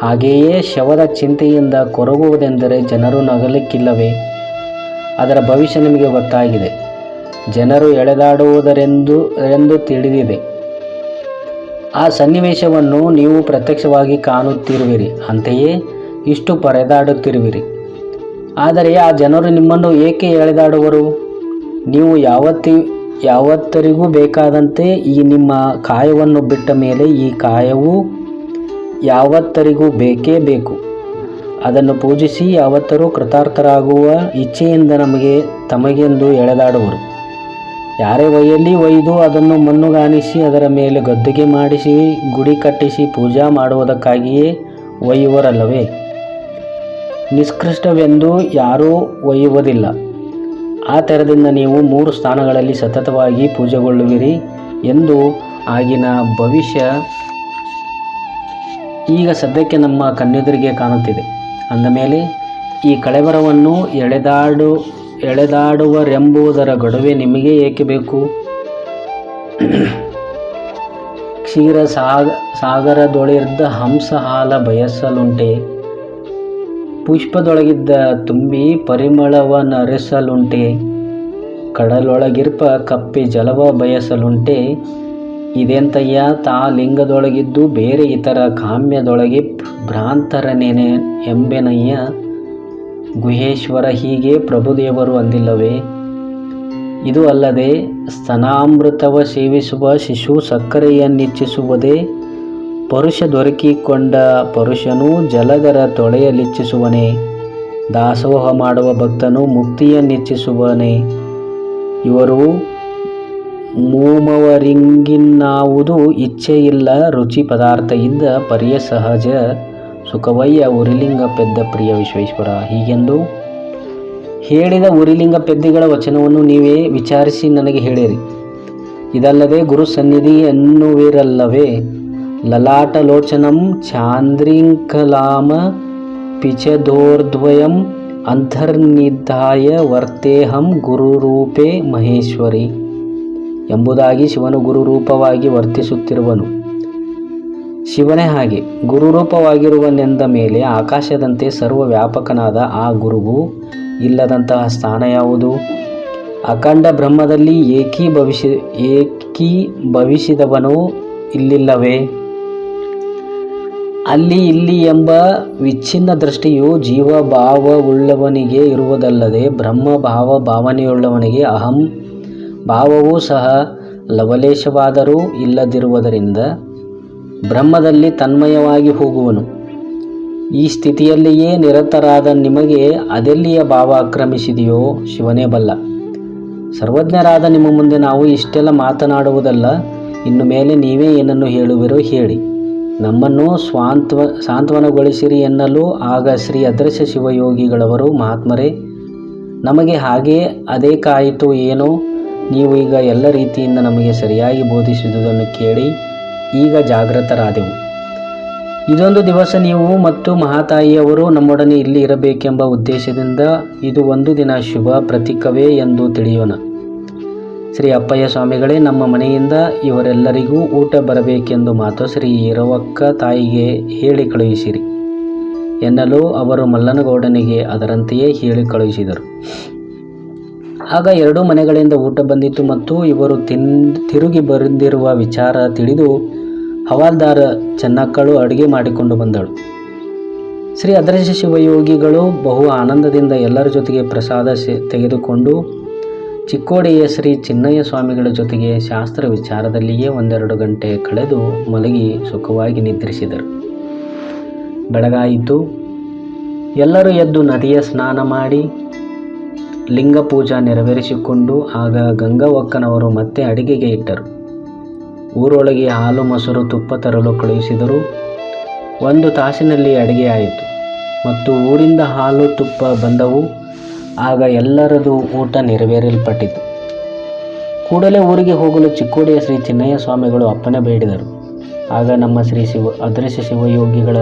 ಹಾಗೆಯೇ ಶವದ ಚಿಂತೆಯಿಂದ ಕೊರಗುವುದೆಂದರೆ ಜನರು ನಗಲಿಕ್ಕಿಲ್ಲವೇ? ಅದರ ಭವಿಷ್ಯ ನಿಮಗೆ ಗೊತ್ತಾಗಿದೆ. ಜನರು ಎಳೆದಾಡುವುದರೆಂದು ತಿಳಿದಿದೆ. ಆ ಸನ್ನಿವೇಶವನ್ನು ನೀವು ಪ್ರತ್ಯಕ್ಷವಾಗಿ ಕಾಣುತ್ತಿರುವಿರಿ. ಅಂತೆಯೇ ಇಷ್ಟು ಪರದಾಡುತ್ತಿರುವಿರಿ. ಆದರೆ ಆ ಜನರು ನಿಮ್ಮನ್ನು ಏಕೆ ಎಳೆದಾಡುವರು? ನೀವು ಯಾವತ್ತರಿಗೂ ಬೇಕಾದಂತೆ ಈ ನಿಮ್ಮ ಕಾಯವನ್ನು ಬಿಟ್ಟ ಮೇಲೆ ಈ ಕಾಯವು ಯಾವತ್ತರಿಗೂ ಬೇಕೇ ಬೇಕು. ಅದನ್ನು ಪೂಜಿಸಿ ಯಾವತ್ತರೂ ಕೃತಾರ್ಥರಾಗುವ ಇಚ್ಛೆಯಿಂದ ತಮಗೆಂದು ಎಳೆದಾಡುವರು. ಯಾರೇ ಒಯ್ಯಲಿ ಒಯ್ದು ಅದನ್ನು ಮಣ್ಣುಗಾಣಿಸಿ ಅದರ ಮೇಲೆ ಗದ್ದುಗೆ ಮಾಡಿಸಿ ಗುಡಿ ಕಟ್ಟಿಸಿ ಪೂಜಾ ಮಾಡುವುದಕ್ಕಾಗಿಯೇ ಒಯ್ಯುವರಲ್ಲವೇ? ನಿಷ್ಕೃಷ್ಟವೆಂದು ಯಾರೂ ಒಯ್ಯುವುದಿಲ್ಲ. ಆ ತೆರದಿಂದ ನೀವು 3 ಸ್ಥಾನಗಳಲ್ಲಿ ಸತತವಾಗಿ ಪೂಜೆಗೊಳ್ಳುವಿರಿ ಎಂದು ಆಗಿನ ಭವಿಷ್ಯ ಈಗ ಸದ್ಯಕ್ಕೆ ನಮ್ಮ ಕಣ್ಣೆದುರಿಗೆ ಕಾಣುತ್ತಿದೆ. ಅಂದಮೇಲೆ ಈ ಕಳೆಬರವನ್ನು ಎಳೆದಾಡುವರೆಂಬುದರ ಗಡುವೆ ನಿಮಗೆ ಏಕೆ ಬೇಕು? ಕ್ಷೀರ ಸಾಗರದೊಳಿರ್ದ ಹಂಸ ಹಾಲ ಬಯಸಲುಂಟೆ? ಪುಷ್ಪದೊಳಗಿದ್ದ ತುಂಬಿ ಪರಿಮಳವನರಿಸಲುಂಟೆ? ಕಡಲೊಳಗಿರ್ಪ ಕಪ್ಪೆ ಜಲವ ಬಯಸಲುಂಟೆ? ಇದೆಂತಯ್ಯ ತಾ ಲಿಂಗದೊಳಗಿದ್ದು ಬೇರೆ ಇತರ ಕಾಮ್ಯದೊಳಗೆ ಭ್ರಾಂತರನೇನೆ ಎಂಬೆನಯ್ಯ ಗುಹೇಶ್ವರ. ಹೀಗೆ ಪ್ರಭುದೇವರು ಅಂದಿಲ್ಲವೇ? ಇದು ಅಲ್ಲದೆ ಸ್ತನಾಮೃತವ ಸೇವಿಸುವ ಶಿಶು ಸಕ್ಕರೆಯನ್ನಿಚ್ಛಿಸುವುದೇ? ಪರುಷ ದೊರಕಿಕೊಂಡ ಪರುಷನು ಜಲಗರ ತೊಳೆಯಲಿಚ್ಛಿಸುವನೇ? ದಾಸೋಹ ಮಾಡುವ ಭಕ್ತನು ಮುಕ್ತಿಯನ್ನಿಚ್ಛಿಸುವನೇ? ಇವರು ಮೂಮವರಿಂಗಿನ್ನಾವುದು ಇಚ್ಛೆಯಿಲ್ಲ. ರುಚಿ ಪದಾರ್ಥ ಇದ್ದ ಪರಿಯ ಸಹಜ ಸುಖವಯ್ಯ ಉರಿಲಿಂಗ ಪೆದ್ದ ಪ್ರಿಯ ವಿಶ್ವೇಶ್ವರ. ಹೀಗೆಂದು ಹೇಳಿದ ಉರಿಲಿಂಗ ಪೆದ್ದಿಗಳ ವಚನವನ್ನು ನೀವೇ ವಿಚಾರಿಸಿ ನನಗೆ ಹೇಳಿರಿ. ಇದಲ್ಲದೆ ಗುರು ಸನ್ನಿಧಿ ಎನ್ನುವಿರಲ್ಲವೇ? ಲಲಾಟಲೋಚನಂ ಚಾಂದ್ರಿಂಕಲಾಮ ಪಿಚದೋರ್ದ್ವಯಂ ಅಂತರ್ನಿಧಾಯ ವರ್ತೇಹಂ ಗುರುರೂಪೇ ಮಹೇಶ್ವರಿ ಎಂಬುದಾಗಿ ಶಿವನು ಗುರುರೂಪವಾಗಿ ವರ್ತಿಸುತ್ತಿರುವನು. ಶಿವನೇ ಹಾಗೆ ಗುರುರೂಪವಾಗಿರುವನೆಂದ ಮೇಲೆ ಆಕಾಶದಂತೆ ಸರ್ವವ್ಯಾಪಕನಾದ ಆ ಗುರುವು ಇಲ್ಲದಂತಹ ಸ್ಥಾನ ಯಾವುದು? ಅಖಂಡ ಬ್ರಹ್ಮದಲ್ಲಿ ಏಕೀಭವಿಸಿದವನು ಇಲ್ಲಿಲ್ಲವೇ? ಅಲ್ಲಿ ಇಲ್ಲಿ ಎಂಬ ವಿಚ್ಛಿನ್ನ ದೃಷ್ಟಿಯು ಜೀವಭಾವವುಳ್ಳವನಿಗೆ ಇರುವುದಲ್ಲದೆ ಬ್ರಹ್ಮ ಭಾವನೆಯುಳ್ಳವನಿಗೆ ಅಹಂ ಭಾವವೂ ಸಹ ಲವಲೇಶವಾದರೂ ಇಲ್ಲದಿರುವುದರಿಂದ ಬ್ರಹ್ಮದಲ್ಲಿ ತನ್ಮಯವಾಗಿ ಹೋಗುವನು. ಈ ಸ್ಥಿತಿಯಲ್ಲಿಯೇ ನಿರತರಾದ ನಿಮಗೆ ಅದೆಲ್ಲಿಯ ಭಾವ ಆಕ್ರಮಿಸಿದೆಯೋ ಶಿವನೇ ಬಲ್ಲ. ಸರ್ವಜ್ಞರಾದ ನಿಮ್ಮ ಮುಂದೆ ನಾವು ಇಷ್ಟೆಲ್ಲ ಮಾತನಾಡುವುದಲ್ಲ. ಇನ್ನು ಮೇಲೆ ನೀವೇ ಏನನ್ನು ಹೇಳುವಿರೋ ಹೇಳಿ, ನಮ್ಮನ್ನು ಸಾಂತ್ವನಗೊಳಿಸಿರಿ ಎನ್ನಲು ಆಗ ಶ್ರೀ ಅದೃಶ್ಯ ಶಿವಯೋಗಿಗಳವರು, ಮಹಾತ್ಮರೇ, ನಮಗೆ ಹಾಗೇ ಅದೇಕಾಯಿತು ಏನೋ. ನೀವು ಈಗ ಎಲ್ಲ ರೀತಿಯಿಂದ ನಮಗೆ ಸರಿಯಾಗಿ ಬೋಧಿಸುವುದನ್ನು ಕೇಳಿ ಈಗ ಜಾಗೃತರಾದೆವು. ಇದೊಂದು ದಿವಸ ನೀವು ಮತ್ತು ಮಹಾತಾಯಿಯವರು ನಮ್ಮೊಡನೆ ಇಲ್ಲಿ ಇರಬೇಕೆಂಬ ಉದ್ದೇಶದಿಂದ ಇದು ಒಂದು ದಿನ ಶುಭ ಪ್ರತೀಕವೇ ಎಂದು ತಿಳಿಯೋಣ. ಶ್ರೀ ಅಪ್ಪಯ್ಯ ಸ್ವಾಮಿಗಳೇ, ನಮ್ಮ ಮನೆಯಿಂದ ಇವರೆಲ್ಲರಿಗೂ ಊಟ ಬರಬೇಕೆಂದು ಮಾತೋಶ್ರೀ ಈರವಕ್ಕ ತಾಯಿಗೆ ಹೇಳಿ ಕಳುಹಿಸಿರಿ ಎನ್ನಲು ಅವರು ಮಲ್ಲನಗೌಡನಿಗೆ ಅದರಂತೆಯೇ ಹೇಳಿ ಕಳುಹಿಸಿದರು. ಆಗ ಎರಡೂ ಮನೆಗಳಿಂದ ಊಟ ಬಂದಿತು ಮತ್ತು ಇವರು ತಿರುಗಿ ಬಂದಿರುವ ವಿಚಾರ ತಿಳಿದು ಹವಾಲ್ದಾರ ಚೆನ್ನಕ್ಕಳು ಅಡುಗೆ ಮಾಡಿಕೊಂಡು ಬಂದಳು. ಶ್ರೀ ಅದೃಶ್ಯ ಶಿವಯೋಗಿಗಳು ಬಹು ಆನಂದದಿಂದ ಎಲ್ಲರ ಜೊತೆಗೆ ಪ್ರಸಾದ ತೆಗೆದುಕೊಂಡು ಚಿಕ್ಕೋಡಿಯ ಶ್ರೀ ಚಿನ್ನಯ್ಯ ಸ್ವಾಮಿಗಳ ಜೊತೆಗೆ ಶಾಸ್ತ್ರ ವಿಚಾರದಲ್ಲಿಯೇ 1-2 ಗಂಟೆ ಕಳೆದು ಮಲಗಿ ಸುಖವಾಗಿ ನಿದ್ರಿಸಿದರು. ಬೆಳಗಾಯಿತು. ಎಲ್ಲರೂ ಎದ್ದು ನದಿಯ ಸ್ನಾನ ಮಾಡಿ ಲಿಂಗ ಪೂಜಾ ನೆರವೇರಿಸಿಕೊಂಡು ಆಗ ಗಂಗವ್ವಕ್ಕನವರು ಮತ್ತೆ ಅಡಿಗೆಗೆ ಇಟ್ಟರು. ಊರೊಳಗೆ ಹಾಲು ಮೊಸರು ತುಪ್ಪ ತರಲು ಕಳುಹಿಸಿದರು. 1 ತಾಸಿನಲ್ಲಿ ಅಡಿಗೆ ಆಯಿತು ಮತ್ತು ಊರಿಂದ ಹಾಲು ತುಪ್ಪ ಬಂದವು. ಆಗ ಎಲ್ಲರದು ಊಟ ನೆರವೇರಲ್ಪಟ್ಟಿತು. ಕೂಡಲೇ ಊರಿಗೆ ಹೋಗಲು ಚಿಕ್ಕೋಡಿಯ ಶ್ರೀ ಚಿನ್ನಯ್ಯ ಸ್ವಾಮಿಗಳು ಅಪ್ಪಣೆ ಬೇಡಿದರು. ಆಗ ನಮ್ಮ ಶ್ರೀ ಅದೃಶ್ಯ ಶಿವಯೋಗಿಗಳ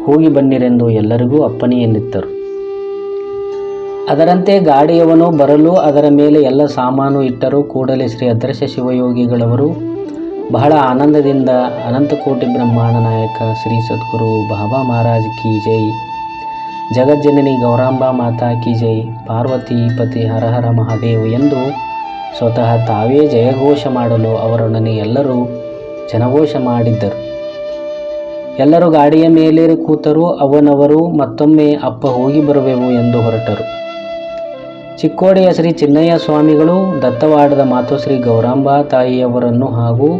ಹೋಗಿ ಬನ್ನಿರೆಂದು ಎಲ್ಲರಿಗೂ ಅಪ್ಪಣೆಯನ್ನಿತ್ತರು. ಅದರಂತೆ ಗಾಡಿಯವನು ಬರಲು ಅದರ ಮೇಲೆ ಎಲ್ಲ ಸಾಮಾನು ಇಟ್ಟರು. ಕೂಡಲೇ ಶ್ರೀ ಅದೃಶ್ಯ ಶಿವಯೋಗಿಗಳವರು ಬಹಳ ಆನಂದದಿಂದ ಅನಂತಕೋಟಿ ಬ್ರಹ್ಮಾಂಡ ನಾಯಕ ಶ್ರೀ ಸದ್ಗುರು ಬಾಬಾ ಮಹಾರಾಜ್ ಕಿ ಜೈ, ಜಗಜ್ಜನನಿ ಗೌರಾಂಬಾ ಮಾತಾ ಕಿ ಜೈ, ಪಾರ್ವತಿ ಪತಿ ಹರ ಹರ ಮಹಾದೇವ್ ಎಂದು ಸ್ವತಃ ತಾವೇ ಜಯಘೋಷ ಮಾಡಲು ಅವರೊಡನೆ ಎಲ್ಲರೂ ಜನಘೋಷ ಮಾಡಿದ್ದರು. ಎಲ್ಲರೂ ಗಾಡಿಯ ಮೇಲೇರಿ ಕೂತರು. ಅವನವರು ಮತ್ತೊಮ್ಮೆ ಅಪ್ಪ ಹೋಗಿ ಬರುವೆವು ಎಂದು ಹೊರಟರು. ಚಿಕ್ಕೋಡಿಯ ಶ್ರೀ ಚಿನ್ನಯ್ಯ ಸ್ವಾಮಿಗಳು ದತ್ತವಾಡದ ಮಾತೋಶ್ರೀ ಗೌರಾಂಬಾ ತಾಯಿಯವರನ್ನು ಹಾಗೂ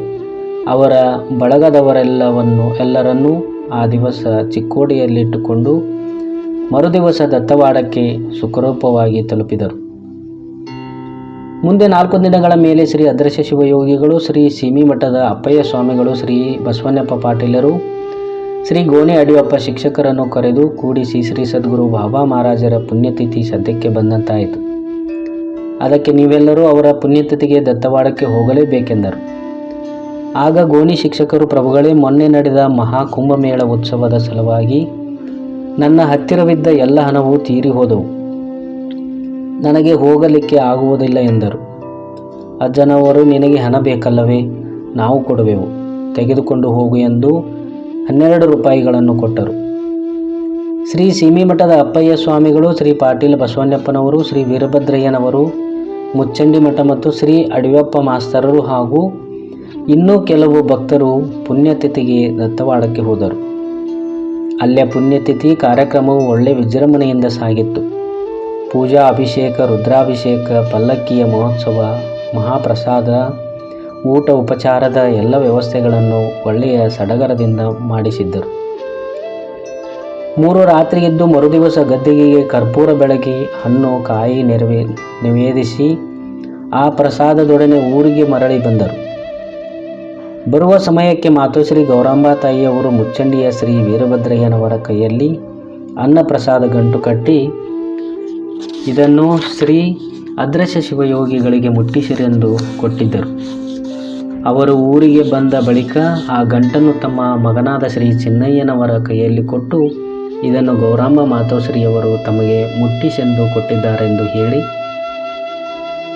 ಅವರ ಬಳಗದವರೆಲ್ಲರನ್ನೂ ಆ ದಿವಸ ಚಿಕ್ಕೋಡಿಯಲ್ಲಿಟ್ಟುಕೊಂಡು ಮರುದಿವಸ ದತ್ತವಾಡಕ್ಕೆ ಸುಖರೂಪವಾಗಿ ತಲುಪಿದರು. ಮುಂದೆ 4 ದಿನಗಳ ಮೇಲೆ ಶ್ರೀ ಅದೃಶ್ಯ ಶಿವಯೋಗಿಗಳು, ಶ್ರೀ ಸೀಮಿಮಠದ ಅಪ್ಪಯ್ಯ ಸ್ವಾಮಿಗಳು, ಶ್ರೀ ಬಸವಣ್ಣಪ್ಪ ಪಾಟೀಲರು, ಶ್ರೀ ಗೋಣಿ ಅಡಿಯಪ್ಪ ಶಿಕ್ಷಕರನ್ನು ಕರೆದು ಕೂಡಿಸಿ ಶ್ರೀ ಸದ್ಗುರು ಬಾಬಾ ಮಹಾರಾಜರ ಪುಣ್ಯತಿಥಿ ಸದ್ಯಕ್ಕೆ ಬಂದಂತಾಯಿತು. ಅದಕ್ಕೆ ನೀವೆಲ್ಲರೂ ಅವರ ಪುಣ್ಯತಿಥಿಗೆ ದತ್ತವಾಡಕ್ಕೆ ಹೋಗಲೇಬೇಕೆಂದರು. ಆಗ ಗೋಣಿ ಶಿಕ್ಷಕರು, ಪ್ರಭುಗಳೇ, ಮೊನ್ನೆ ನಡೆದ ಮಹಾಕುಂಭಮೇಳ ಉತ್ಸವದ ಸಲುವಾಗಿ ನನ್ನ ಹತ್ತಿರವಿದ್ದ ಎಲ್ಲ ಹಣವು ತೀರಿ ಹೋದವು. ನನಗೆ ಹೋಗಲಿಕ್ಕೆ ಆಗುವುದಿಲ್ಲ ಎಂದರು. ಅಜ್ಜನವರು, ನಿನಗೆ ಹಣ ಬೇಕಲ್ಲವೇ? ನಾವು ಕೊಡುವೆವು, ತೆಗೆದುಕೊಂಡು ಹೋಗು ಎಂದು 12 ರೂಪಾಯಿಗಳನ್ನು ಕೊಟ್ಟರು. ಶ್ರೀ ಸೀಮಿಮಠದ ಅಪ್ಪಯ್ಯ ಸ್ವಾಮಿಗಳು, ಶ್ರೀ ಪಾಟೀಲ ಬಸವಣ್ಣಪ್ಪನವರು, ಶ್ರೀ ವೀರಭದ್ರಯ್ಯನವರು, ಮುಚ್ಚಂಡಿ ಮಠ ಮತ್ತು ಶ್ರೀ ಅಡಿಯಪ್ಪ ಮಾಸ್ತರರು ಹಾಗೂ ಇನ್ನೂ ಕೆಲವು ಭಕ್ತರು ಪುಣ್ಯತಿಥಿಗೆ ದತ್ತವಾಡಕ್ಕೆ ಹೋದರು. ಅಲ್ಲೇ ಪುಣ್ಯತಿಥಿ ಕಾರ್ಯಕ್ರಮವು ಒಳ್ಳೆ ವಿಜೃಂಭಣೆಯಿಂದ ಸಾಗಿತ್ತು. ಪೂಜಾ, ಅಭಿಷೇಕ, ರುದ್ರಾಭಿಷೇಕ, ಪಲ್ಲಕ್ಕಿಯ ಮಹೋತ್ಸವ, ಮಹಾಪ್ರಸಾದ, ಊಟ ಉಪಚಾರದ ಎಲ್ಲ ವ್ಯವಸ್ಥೆಗಳನ್ನು ಒಳ್ಳೆಯ ಸಡಗರದಿಂದ ಮಾಡಿಸಿದ್ದರು. 3 ರಾತ್ರಿ ಇದ್ದು ಮರುದಿವಸ ಗದ್ದಿಗೆಗೆ ಕರ್ಪೂರ ಬೆಳಗಿ ಹಣ್ಣು ಕಾಯಿ ನಿವೇದಿಸಿ ಆ ಪ್ರಸಾದದೊಡನೆ ಊರಿಗೆ ಮರಳಿ ಬಂದರು. ಬರುವ ಸಮಯಕ್ಕೆ ಮಾತೋಶ್ರೀ ಗೌರಾಂಬಾ ತಾಯಿಯವರು ಮುಚ್ಚಂಡಿಯ ಶ್ರೀ ವೀರಭದ್ರಯ್ಯನವರ ಕೈಯಲ್ಲಿ ಅನ್ನ ಪ್ರಸಾದ ಗಂಟು ಕಟ್ಟಿ, ಇದನ್ನು ಶ್ರೀ ಅದೃಶ್ಯ ಶಿವಯೋಗಿಗಳಿಗೆ ಮುಟ್ಟಿಸಿರೆಂದು ಕೊಟ್ಟಿದ್ದರು. ಅವರು ಊರಿಗೆ ಬಂದ ಬಳಿಕ ಆ ಗಂಟನ್ನು ತಮ್ಮ ಮಗನಾದ ಶ್ರೀ ಚಿನ್ನಯ್ಯನವರ ಕೈಯಲ್ಲಿ ಕೊಟ್ಟು, ಇದನ್ನು ಗೌರಾಂಬಾ ಮಾತೋಶ್ರೀಯವರು ತಮಗೆ ಮುಟ್ಟಿಸೆಂದು ಕೊಟ್ಟಿದ್ದಾರೆಂದು ಹೇಳಿ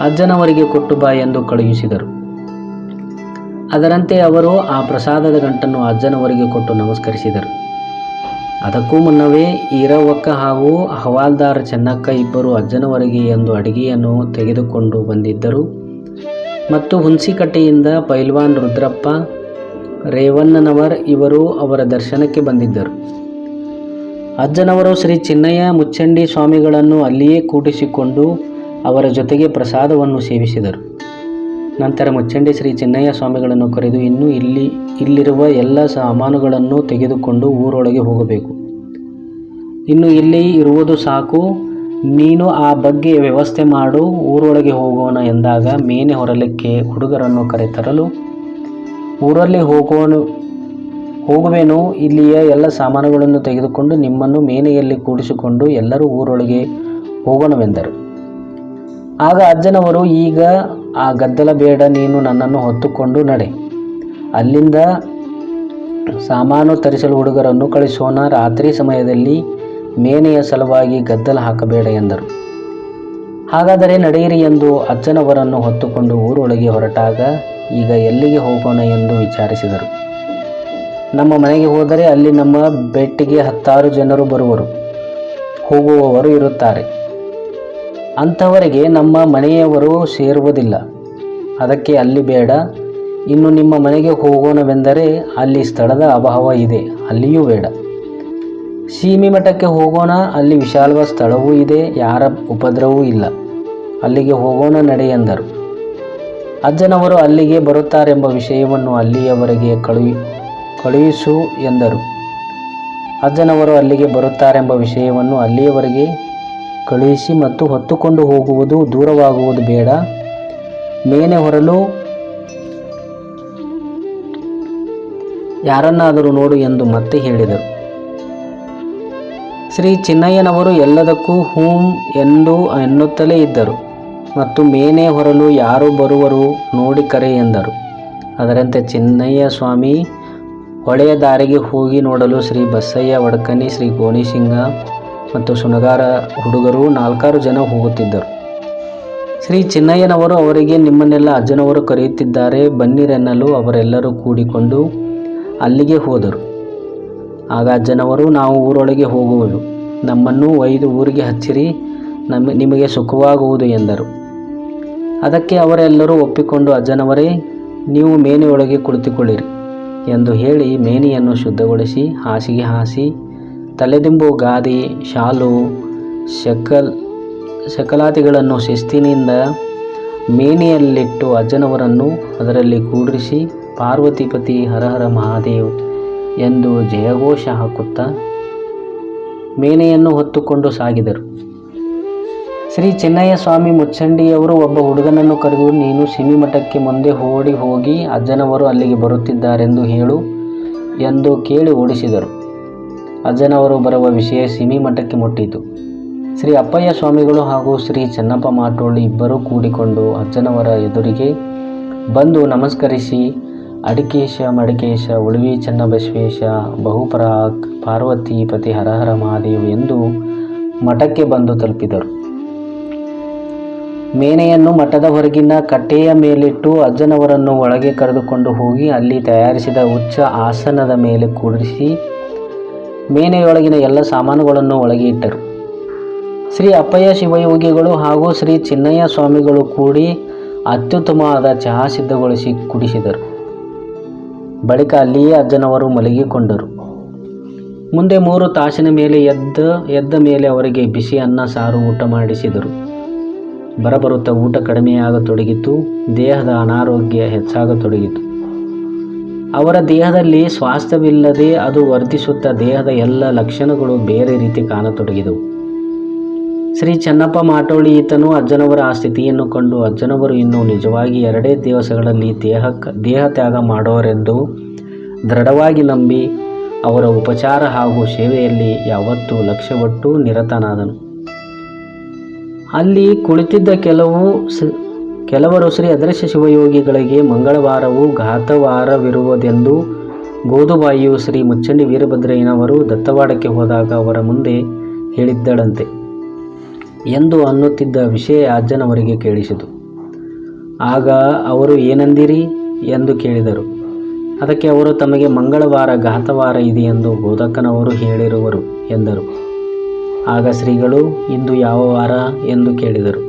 ಅಜ್ಜನವರಿಗೆ ಕೊಟ್ಟು ಬಾ ಎಂದು ಕಳುಹಿಸಿದರು. ಅದರಂತೆ ಅವರು ಆ ಪ್ರಸಾದದ ಗಂಟನ್ನು ಅಜ್ಜನವರಿಗೆ ಕೊಟ್ಟು ನಮಸ್ಕರಿಸಿದರು. ಅದಕ್ಕೂ ಮುನ್ನವೇ ಈರವ್ವಕ್ಕ ಹಾಗೂ ಹವಾಲ್ದಾರ್ ಚೆನ್ನಕ್ಕ ಇಬ್ಬರು ಅಜ್ಜನವರಿಗೆ ಎಂದು ಅಡಿಗೆಯನ್ನು ತೆಗೆದುಕೊಂಡು ಬಂದಿದ್ದರು ಮತ್ತು ಹುಣಸಿಕಟ್ಟೆಯಿಂದ ಪೈಲ್ವಾನ್ ರುದ್ರಪ್ಪ, ರೇವಣ್ಣನವರ್ ಇವರು ಅವರ ದರ್ಶನಕ್ಕೆ ಬಂದಿದ್ದರು. ಅಜ್ಜನವರು ಶ್ರೀ ಚಿನ್ನಯ್ಯ ಮುಚ್ಚಂಡಿ ಸ್ವಾಮಿಗಳನ್ನು ಅಲ್ಲಿಯೇ ಕೂಡಿಸಿಕೊಂಡು ಅವರ ಜೊತೆಗೆ ಪ್ರಸಾದವನ್ನು ಸೇವಿಸಿದರು. ನಂತರ ಮುಚ್ಚಂಡಿ ಶ್ರೀ ಚಿನ್ನಯ್ಯ ಸ್ವಾಮಿಗಳನ್ನು ಕರೆದು, ಇನ್ನು ಇಲ್ಲಿರುವ ಎಲ್ಲ ಸಾಮಾನುಗಳನ್ನು ತೆಗೆದುಕೊಂಡು ಊರೊಳಗೆ ಹೋಗಬೇಕು. ಇನ್ನು ಇಲ್ಲಿ ಇರುವುದು ಸಾಕು, ನೀನು ಆ ಬಗ್ಗೆ ವ್ಯವಸ್ಥೆ ಮಾಡು, ಊರೊಳಗೆ ಹೋಗೋಣ ಎಂದಾಗ ಮೇನೆ ಹೊರಲಿಕ್ಕೆ ಹುಡುಗರನ್ನು ಕರೆತರಲು ಊರಲ್ಲಿ ಹೋಗುವೆನು, ಇಲ್ಲಿಯ ಎಲ್ಲ ಸಾಮಾನುಗಳನ್ನು ತೆಗೆದುಕೊಂಡು ನಿಮ್ಮನ್ನು ಮೇನೆಯಲ್ಲಿ ಕೂಡಿಸಿಕೊಂಡು ಎಲ್ಲರೂ ಊರೊಳಗೆ ಹೋಗೋಣವೆಂದರು. ಆಗ ಅಜ್ಜನವರು, ಈಗ ಆ ಗದ್ದಲ ಬೇಡ, ನೀನು ನನ್ನನ್ನು ಹೊತ್ತುಕೊಂಡು ನಡೆ, ಅಲ್ಲಿಂದ ಸಾಮಾನು ತರಿಸಲು ಹುಡುಗರನ್ನು ಕಳಿಸೋಣ, ರಾತ್ರಿ ಸಮಯದಲ್ಲಿ ಮೇನೆಯ ಸಲುವಾಗಿ ಗದ್ದಲ ಹಾಕಬೇಡ ಎಂದರು. ಹಾಗಾದರೆ ನಡೆಯಿರಿ ಎಂದು ಅಜ್ಜನವರನ್ನು ಹೊತ್ತುಕೊಂಡು ಊರೊಳಗೆ ಹೊರಟಾಗ, ಈಗ ಎಲ್ಲಿಗೆ ಹೋಗೋಣ ಎಂದು ವಿಚಾರಿಸಿದರು. ನಮ್ಮ ಮನೆಗೆ ಹೋದರೆ ಅಲ್ಲಿ ನಮ್ಮ ಬೆಟ್ಟಿಗೆ 10 ಜನರು ಹೋಗುವವರು ಇರುತ್ತಾರೆ. ಅಂಥವರಿಗೆ ನಮ್ಮ ಮನೆಯವರು ಸೇರುವುದಿಲ್ಲ, ಅದಕ್ಕೆ ಅಲ್ಲಿ ಬೇಡ. ಇನ್ನು ನಿಮ್ಮ ಮನೆಗೆ ಹೋಗೋಣವೆಂದರೆ ಅಲ್ಲಿ ಸ್ಥಳದ ಅಭಾವ ಇದೆ, ಅಲ್ಲಿಯೂ ಬೇಡ. ಸೀಮಿ ಮಠಕ್ಕೆ ಹೋಗೋಣ, ಅಲ್ಲಿ ವಿಶಾಲವಾದ ಸ್ಥಳವೂ ಇದೆ, ಯಾರ ಉಪದ್ರವವೂ ಇಲ್ಲ, ಅಲ್ಲಿಗೆ ಹೋಗೋಣ ನಡೆ ಎಂದರು. ಅಜ್ಜನವರು ಅಲ್ಲಿಗೆ ಬರುತ್ತಾರೆಂಬ ವಿಷಯವನ್ನು ಅಲ್ಲಿಯವರೆಗೆ ಕಳುಹಿಸು ಎಂದರು. ಅಜ್ಜನವರು ಅಲ್ಲಿಗೆ ಬರುತ್ತಾರೆಂಬ ವಿಷಯವನ್ನು ಅಲ್ಲಿಯವರೆಗೆ ಕಳುಹಿಸಿ ಮತ್ತು ಹೊತ್ತುಕೊಂಡು ಹೋಗುವುದು ದೂರವಾಗುವುದು ಬೇಡ, ಮೇನೆ ಹೊರಲು ಯಾರನ್ನಾದರೂ ನೋಡು ಎಂದು ಮತ್ತೆ ಹೇಳಿದರು. ಶ್ರೀ ಚಿನ್ನಯ್ಯನವರು ಎಲ್ಲದಕ್ಕೂ ಹೂಂ ಎನ್ನುತ್ತಲೇ ಇದ್ದರು ಮತ್ತು ಮೇನೆ ಹೊರಲು ಯಾರು ಬರುವರು ನೋಡಿ ಕರೆ ಎಂದರು. ಅದರಂತೆ ಚಿನ್ನಯ್ಯ ಸ್ವಾಮಿ ಹೊಳೆಯ ದಾರಿಗೆ ಹೋಗಿ ನೋಡಲು ಶ್ರೀ ಬಸಯ್ಯ ವಡ್ಕನಿ, ಶ್ರೀ ಗೋಣಿಸಿಂಗ ಮತ್ತು ಸುಣಗಾರ ಹುಡುಗರು 4 ಜನ ಹೋಗುತ್ತಿದ್ದರು. ಶ್ರೀ ಚಿನ್ನಯ್ಯನವರು ಅವರಿಗೆ, ನಿಮ್ಮನ್ನೆಲ್ಲ ಅಜ್ಜನವರು ಕರೆಯುತ್ತಿದ್ದಾರೆ, ಬನ್ನಿರೆನ್ನಲು ಅವರೆಲ್ಲರೂ ಕೂಡಿಕೊಂಡು ಅಲ್ಲಿಗೆ ಹೋದರು. ಆಗ ಅಜ್ಜನವರು, ನಾವು ಊರೊಳಗೆ ಹೋಗುವೆವು, ನಮ್ಮನ್ನು ಒಯ್ದು ಊರಿಗೆ ಹಚ್ಚಿರಿ, ನಿಮಗೆ ಸುಖವಾಗುವುದು ಎಂದರು. ಅದಕ್ಕೆ ಅವರೆಲ್ಲರೂ ಒಪ್ಪಿಕೊಂಡು, ಅಜ್ಜನವರೇ, ನೀವು ಮೇನೆಯೊಳಗೆ ಕುಳಿತುಕೊಳ್ಳಿರಿ ಎಂದು ಹೇಳಿ ಮೇನೆಯನ್ನು ಶುದ್ಧಗೊಳಿಸಿ ಹಾಸಿಗೆ ಹಾಸಿ ತಲೆದಿಂಬು, ಗಾದಿ, ಶಾಲು, ಶಕಲಾತಿಗಳನ್ನು ಶಿಸ್ತಿನಿಂದ ಮೇನೆಯಲ್ಲಿಟ್ಟು ಅಜ್ಜನವರನ್ನು ಅದರಲ್ಲಿ ಕೂಡಿಸಿ ಪಾರ್ವತಿಪತಿ ಹರಹರ ಮಹಾದೇವ್ ಎಂದು ಜಯಘೋಷ ಹಾಕುತ್ತಾ ಮೇನೆಯನ್ನು ಹೊತ್ತುಕೊಂಡು ಸಾಗಿದರು. ಶ್ರೀ ಚಿನ್ನಯ್ಯ ಸ್ವಾಮಿ ಮುಚ್ಚಂಡಿಯವರು ಒಬ್ಬ ಹುಡುಗನನ್ನು ಕರೆದು, ನೀನು ಸಿಮಿ ಮಠಕ್ಕೆ ಮುಂದೆ ಓಡಿ ಹೋಗಿ ಅಜ್ಜನವರು ಅಲ್ಲಿಗೆ ಬರುತ್ತಿದ್ದಾರೆಂದು ಹೇಳು ಎಂದು ಕೇಳಿ ಓಡಿಸಿದರು. ಅಜ್ಜನವರು ಬರುವ ವಿಷಯ ಸಿಮಿ ಮಠಕ್ಕೆ ಮುಟ್ಟಿತು. ಶ್ರೀ ಅಪ್ಪಯ್ಯ ಸ್ವಾಮಿಗಳು ಹಾಗೂ ಶ್ರೀ ಚೆನ್ನಪ್ಪ ಮಾಟೋಳಿ ಇಬ್ಬರೂ ಕೂಡಿಕೊಂಡು ಅಜ್ಜನವರ ಎದುರಿಗೆ ಬಂದು ನಮಸ್ಕರಿಸಿ, ಅಡಿಕೇಶ ಮಡಿಕೇಶ ಉಳುವಿ ಚನ್ನಬಸವೇಶ ಬಹುಪರಾಕ್ ಪಾರ್ವತಿ ಪತಿ ಹರಹರ ಮಹಾದೇವ್ ಎಂದು ಮಠಕ್ಕೆ ಬಂದು ತಲುಪಿದರು. ಮೇನೆಯನ್ನು ಮಠದ ಹೊರಗಿನ ಕಟ್ಟೆಯ ಮೇಲಿಟ್ಟು ಅಜ್ಜನವರನ್ನು ಒಳಗೆ ಕರೆದುಕೊಂಡು ಹೋಗಿ ಅಲ್ಲಿ ತಯಾರಿಸಿದ ಉಚ್ಚ ಆಸನದ ಮೇಲೆ ಕೂಡಿಸಿ ಮೇನೆಯೊಳಗಿನ ಎಲ್ಲ ಸಾಮಾನುಗಳನ್ನು ಒಳಗೆ ಇಟ್ಟರು. ಶ್ರೀ ಅಪ್ಪಯ್ಯ ಶಿವಯೋಗಿಗಳು ಹಾಗೂ ಶ್ರೀ ಚಿನ್ನಯ್ಯ ಸ್ವಾಮಿಗಳು ಕೂಡಿ ಅತ್ಯುತ್ತಮವಾದ ಚಹಾ ಸಿದ್ಧಗೊಳಿಸಿ ಕುಡಿಸಿದರು. ಬಳಿಕ ಅಲ್ಲಿಯೇ ಅಜ್ಜನವರು ಮಲಗಿಕೊಂಡರು. ಮುಂದೆ 3 ತಾಸಿನ ಮೇಲೆ ಎದ್ದ ಮೇಲೆ ಅವರಿಗೆ ಬಿಸಿ ಅನ್ನ ಸಾರು ಊಟ ಮಾಡಿಸಿದರು. ಬರಬರುತ್ತಾ ಊಟ ಕಡಿಮೆಯಾಗತೊಡಗಿತು, ದೇಹದ ಅನಾರೋಗ್ಯ ಹೆಚ್ಚಾಗತೊಡಗಿತು. ಅವರ ದೇಹದಲ್ಲಿ ಸ್ವಾಸ್ಥ್ಯವಿಲ್ಲದೆ ಅದು ವರ್ಧಿಸುತ್ತಾ ದೇಹದ ಎಲ್ಲ ಲಕ್ಷಣಗಳು ಬೇರೆ ರೀತಿ ಕಾಣತೊಡಗಿದವು. ಶ್ರೀ ಚೆನ್ನಪ್ಪ ಮಾಟೋಳಿ ಈತನು ಅಜ್ಜನವರ ಆ ಸ್ಥಿತಿಯನ್ನು ಕಂಡು, ಅಜ್ಜನವರು ಇನ್ನು ನಿಜವಾಗಿ 2 ದಿವಸಗಳಲ್ಲಿ ದೇಹ ತ್ಯಾಗ ಮಾಡೋರೆಂದು ದೃಢವಾಗಿ ನಂಬಿ ಅವರ ಉಪಚಾರ ಹಾಗೂ ಸೇವೆಯಲ್ಲಿ ಯಾವತ್ತೂ ಲಕ್ಷ್ಯವಟ್ಟು ನಿರತನಾದನು. ಅಲ್ಲಿ ಕುಳಿತಿದ್ದ ಕೆಲವರು ಶ್ರೀ ಅದೃಶ್ಯ ಶಿವಯೋಗಿಗಳಿಗೆ ಮಂಗಳವಾರವೂ ಘಾತವಾರವಿರುವುದೆಂದು ಗೋದುಬಾಯಿಯು ಶ್ರೀ ಮುಚ್ಚಂಡಿ ವೀರಭದ್ರಯ್ಯನವರು ದತ್ತವಾಡಕ್ಕೆ ಹೋದಾಗ ಅವರ ಮುಂದೆ ಹೇಳಿದ್ದಳಂತೆ ಎಂದು ಅನ್ನುತ್ತಿದ್ದ ವಿಷಯ ಅಜ್ಜನವರಿಗೆ ಕೇಳಿಸಿತು. ಆಗ ಅವರು, ಏನಂದಿರಿ ಎಂದು ಕೇಳಿದರು. ಅದಕ್ಕೆ ಅವರು, ತಮಗೆ ಮಂಗಳವಾರ ಘಾತವಾರ ಇದೆಯೆಂದು ಬೋಧಕನವರು ಹೇಳಿರುವರು ಎಂದರು. ಆಗ ಶ್ರೀಗಳು, ಇಂದು ಯಾವ ವಾರ ಎಂದು ಕೇಳಿದರು.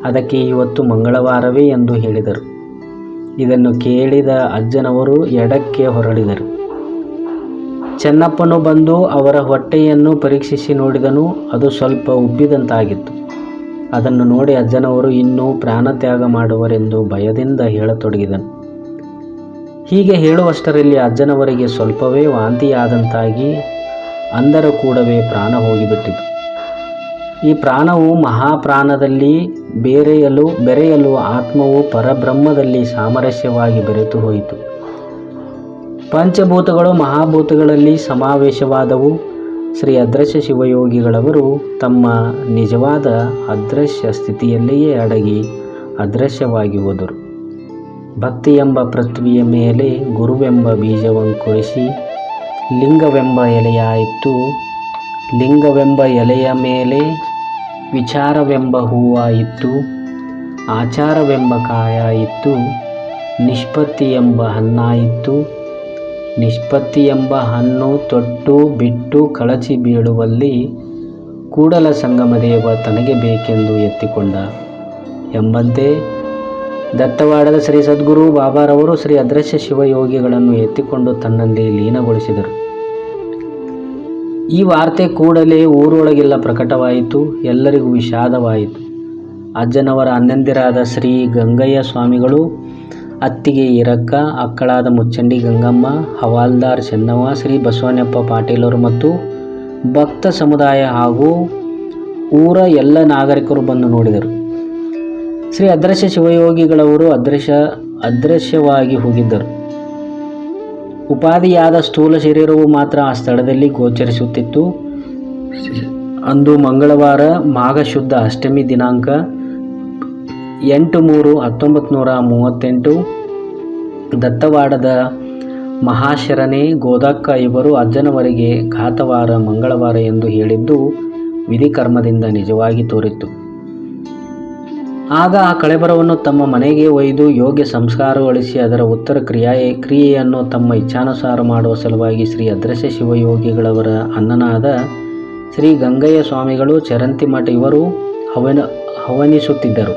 ಅದಕ್ಕೆ ಇವತ್ತು ಮಂಗಳವಾರವೇ ಎಂದು ಹೇಳಿದರು. ಇದನ್ನು ಕೇಳಿದ ಅಜ್ಜನವರು ಎಡಕ್ಕೆ ಹೊರಳಿದರು. ಚೆನ್ನಪ್ಪನು ಬಂದು ಅವರ ಹೊಟ್ಟೆಯನ್ನು ಪರೀಕ್ಷಿಸಿ ನೋಡಿದನು. ಅದು ಸ್ವಲ್ಪ ಉಬ್ಬಿದಂತಾಗಿತ್ತು. ಅದನ್ನು ನೋಡಿ ಅಜ್ಜನವರು ಇನ್ನೂ ಪ್ರಾಣತ್ಯಾಗ ಮಾಡುವರೆಂದು ಭಯದಿಂದ ಹೇಳತೊಡಗಿದನು. ಹೀಗೆ ಹೇಳುವಷ್ಟರಲ್ಲಿ ಅಜ್ಜನವರಿಗೆ ಸ್ವಲ್ಪವೇ ವಾಂತಿಯಾದಂತಾಗಿ ಅಂದರ ಕೂಡವೇ ಪ್ರಾಣ ಹೋಗಿಬಿಟ್ಟಿತು. ಈ ಪ್ರಾಣವು ಮಹಾಪ್ರಾಣದಲ್ಲಿ ಬೆರೆಯಲು ಆತ್ಮವು ಪರಬ್ರಹ್ಮದಲ್ಲಿ ಸಾಮರಸ್ಯವಾಗಿ ಬೆರೆತು ಹೋಯಿತು. ಪಂಚಭೂತಗಳು ಮಹಾಭೂತಗಳಲ್ಲಿ ಸಮಾವೇಶವಾದವು. ಶ್ರೀ ಅದೃಶ್ಯ ಶಿವಯೋಗಿಗಳವರು ತಮ್ಮ ನಿಜವಾದ ಅದೃಶ್ಯ ಸ್ಥಿತಿಯಲ್ಲಿಯೇ ಅಡಗಿ ಅದೃಶ್ಯವಾಗಿ ಹೋದರು. ಭಕ್ತಿ ಎಂಬ ಪೃಥ್ವಿಯ ಮೇಲೆ ಗುರುವೆಂಬ ಬೀಜವಂಕುರಿಸಿ ಲಿಂಗವೆಂಬ ಎಲೆಯಾಯಿತು. ಲಿಂಗವೆಂಬ ಎಲೆಯ ಮೇಲೆ ವಿಚಾರವೆಂಬ ಹೂವಾಯಿತು. ಆಚಾರವೆಂಬ ಕಾಯಾಯಿತು. ನಿಷ್ಪತ್ತಿ ಎಂಬ ಹಣ್ಣಾಯಿತು. ನಿಷ್ಪತ್ತಿ ಎಂಬ ಹಣ್ಣು ತೊಟ್ಟು ಬಿಟ್ಟು ಕಳಚಿ ಬೀಳುವಲ್ಲಿ ಕೂಡಲ ಸಂಗಮದೇವ ತನಗೆ ಬೇಕೆಂದು ಎತ್ತಿಕೊಂಡ ಎಂಬಂತೆ ದತ್ತವಾಡದ ಶ್ರೀ ಸದ್ಗುರು ಬಾಬಾರವರು ಶ್ರೀ ಅದೃಶ್ಯ ಶಿವಯೋಗಿಗಳನ್ನು ಎತ್ತಿಕೊಂಡು ತನ್ನಲ್ಲಿ ಲೀನಗೊಳಿಸಿದರು. ಈ ವಾರ್ತೆ ಕೂಡಲೇ ಊರೊಳಗೆಲ್ಲ ಪ್ರಕಟವಾಯಿತು. ಎಲ್ಲರಿಗೂ ವಿಷಾದವಾಯಿತು. ಅಜ್ಜನವರ ಅಣ್ಣಂದಿರಾದ ಶ್ರೀ ಗಂಗಯ್ಯ ಸ್ವಾಮಿಗಳು, ಅತ್ತಿಗೆ ಈರಕ್ಕ, ಅಕ್ಕಳಾದ ಮುಚ್ಚಂಡಿ ಗಂಗಮ್ಮ, ಹವಾಲ್ದಾರ್ ಚೆನ್ನವ್ವ, ಶ್ರೀ ಬಸವಣ್ಣಪ್ಪ ಪಾಟೀಲರು ಮತ್ತು ಭಕ್ತ ಸಮುದಾಯ ಹಾಗೂ ಊರ ಎಲ್ಲ ನಾಗರಿಕರು ಬಂದು ನೋಡಿದರು. ಶ್ರೀ ಅದೃಶ್ಯ ಶಿವಯೋಗಿಗಳವರು ಅದೃಶ್ಯವಾಗಿ ಹೋಗಿದ್ದರು. ಉಪಾಧಿಯಾದ ಸ್ಥೂಲ ಶರೀರವು ಮಾತ್ರ ಆ ಸ್ಥಳದಲ್ಲಿ ಗೋಚರಿಸುತ್ತಿತ್ತು. ಅಂದು ಮಂಗಳವಾರ ಮಾಘ ಶುದ್ಧ ಅಷ್ಟಮಿ ದಿನಾಂಕ 8/3/1938 ದತ್ತವಾಡದ ಮಹಾಶರಣೆ ಗೋದಕ್ಕ ಇವರು ಅಜ್ಜನವರಿಗೆ ಘಾತವಾರ ಮಂಗಳವಾರ ಎಂದು ಹೇಳಿದ್ದು ವಿಧಿಕರ್ಮದಿಂದ ನಿಜವಾಗಿ ತೋರಿತ್ತು. ಆಗ ಆ ಕಳೆಬರವನ್ನು ತಮ್ಮ ಮನೆಗೆ ಒಯ್ದು ಯೋಗ್ಯ ಸಂಸ್ಕಾರಗೊಳಿಸಿ ಅದರ ಉತ್ತರ ಕ್ರಿಯೆಯನ್ನು ತಮ್ಮ ಇಚ್ಛಾನುಸಾರ ಮಾಡುವ ಸಲುವಾಗಿ ಶ್ರೀ ಅದೃಶ್ಯ ಶಿವಯೋಗಿಗಳವರ ಅಣ್ಣನಾದ ಶ್ರೀ ಗಂಗಯ್ಯ ಸ್ವಾಮಿಗಳು, ಚರಂತಿಮಠ ಇವರು ಹವನಿಸುತ್ತಿದ್ದರು.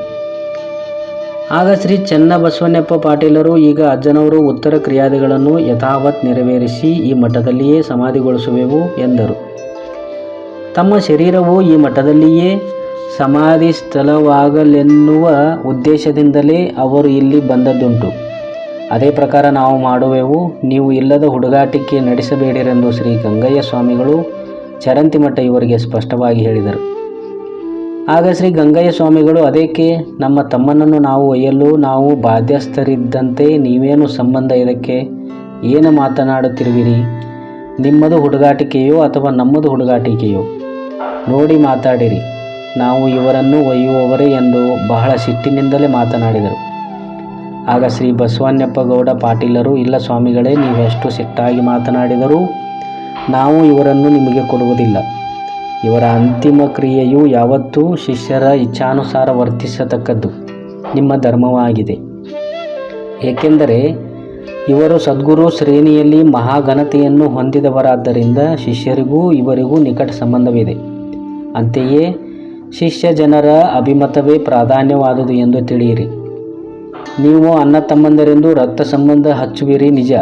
ಆಗ ಶ್ರೀ ಚನ್ನಬಸವಣ್ಣಪ್ಪ ಪಾಟೀಲರು, ಈಗ ಅಜ್ಜನವರು ಉತ್ತರ ಕ್ರಿಯಾದಿಗಳನ್ನು ಯಥಾವತ್ ನೆರವೇರಿಸಿ ಈ ಮಠದಲ್ಲಿಯೇ ಸಮಾಧಿಗೊಳಿಸುವೆವು ಎಂದರು. ತಮ್ಮ ಶರೀರವು ಈ ಮಠದಲ್ಲಿಯೇ ಸಮಾಧಿ ಸ್ಥಳವಾಗಲೆನ್ನುವ ಉದ್ದೇಶದಿಂದಲೇ ಅವರು ಇಲ್ಲಿ ಬಂದದ್ದುಂಟು. ಅದೇ ಪ್ರಕಾರ ನಾವು ಮಾಡುವೆವು. ನೀವು ಇಲ್ಲದ ಹುಡುಗಾಟಿಕೆ ನಡೆಸಬೇಡಿರೆಂದು ಶ್ರೀ ಗಂಗಯ್ಯ ಸ್ವಾಮಿಗಳು ಚರಂತಿಮಠ ಇವರಿಗೆ ಸ್ಪಷ್ಟವಾಗಿ ಹೇಳಿದರು. ಆಗ ಶ್ರೀ ಗಂಗಯ್ಯ ಸ್ವಾಮಿಗಳು, ಅದಕ್ಕೆ ನಮ್ಮ ತಮ್ಮನನ್ನು ನಾವು ಒಯ್ಯಲು ನಾವು ಬಾಧ್ಯಸ್ಥರಿದ್ದಂತೆ ನೀವೇನು ಸಂಬಂಧ, ಇದಕ್ಕೆ ಏನು ಮಾತನಾಡುತ್ತಿರುವಿರಿ? ನಿಮ್ಮದು ಹುಡುಗಾಟಿಕೆಯೋ ಅಥವಾ ನಮ್ಮದು ಹುಡುಗಾಟಿಕೆಯೋ? ನೋಡಿ ಮಾತಾಡಿರಿ, ನಾವು ಇವರನ್ನು ಒಯ್ಯುವವರೇ ಎಂದು ಬಹಳ ಸಿಟ್ಟಿನಿಂದಲೇ ಮಾತನಾಡಿದರು. ಆಗ ಶ್ರೀ ಬಸವಣ್ಣಪ್ಪ ಗೌಡ ಪಾಟೀಲರು, ಇಲ್ಲ ಸ್ವಾಮಿಗಳೇ, ನೀವೆಷ್ಟು ಸಿಟ್ಟಾಗಿ ಮಾತನಾಡಿದರೂ ನಾವು ಇವರನ್ನು ನಿಮಗೆ ಕೊಡುವುದಿಲ್ಲ. ಇವರ ಅಂತಿಮ ಕ್ರಿಯೆಯು ಯಾವತ್ತೂ ಶಿಷ್ಯರ ಇಚ್ಛಾನುಸಾರ ವರ್ತಿಸತಕ್ಕದ್ದು ನಿಮ್ಮ ಧರ್ಮವಾಗಿದೆ. ಏಕೆಂದರೆ ಇವರು ಸದ್ಗುರು ಶ್ರೇಣಿಯಲ್ಲಿ ಮಹಾಘನತೆಯನ್ನು ಹೊಂದಿದವರಾದ್ದರಿಂದ ಶಿಷ್ಯರಿಗೂ ಇವರಿಗೂ ನಿಕಟ ಸಂಬಂಧವಿದೆ. ಅಂತೆಯೇ ಶಿಷ್ಯ ಜನರ ಅಭಿಮತವೇ ಪ್ರಾಧಾನ್ಯವಾದುದು ಎಂದು ತಿಳಿಯಿರಿ. ನೀವು ಅಣ್ಣ ತಮ್ಮಂದರೆಂದು ರಕ್ತ ಸಂಬಂಧ ಹಚ್ಚುವಿರಿ ನಿಜ.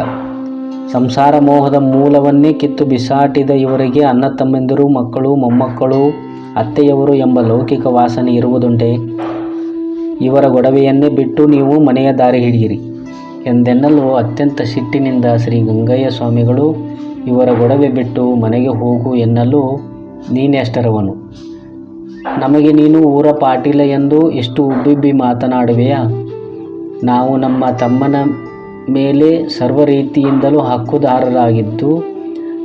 ಸಂಸಾರ ಮೋಹದ ಮೂಲವನ್ನೇ ಕಿತ್ತು ಬಿಸಾಟಿದ ಇವರಿಗೆ ಅಣ್ಣ ತಮ್ಮಂದಿರು, ಮಕ್ಕಳು, ಮೊಮ್ಮಕ್ಕಳು, ಅತ್ತೆಯವರು ಎಂಬ ಲೌಕಿಕ ವಾಸನೆ ಇರುವುದುಂಟೆ? ಇವರ ಗೊಡವೆಯನ್ನೇ ಬಿಟ್ಟು ನೀವು ಮನೆಯ ದಾರಿ ಹಿಡಿಯಿರಿ ಎಂದೆನ್ನಲು ಅತ್ಯಂತ ಸಿಟ್ಟಿನಿಂದ ಶ್ರೀ ಗಂಗಯ್ಯ ಸ್ವಾಮಿಗಳು, ಇವರ ಗೊಡವೆ ಬಿಟ್ಟು ಮನೆಗೆ ಹೋಗು ಎನ್ನಲು ನೀನೆಷ್ಟರವನು? ನಮಗೆ ನೀನು ಊರ ಪಾಟೀಲ ಎಂದು ಎಷ್ಟು ಉಬ್ಬಿಬ್ಬಿ ಮಾತನಾಡುವೆಯಾ? ನಾವು ನಮ್ಮ ತಮ್ಮನ ಮೇಲೆ ಸರ್ವ ರೀತಿಯಿಂದಲೂ ಹಕ್ಕುದಾರರಾಗಿದ್ದು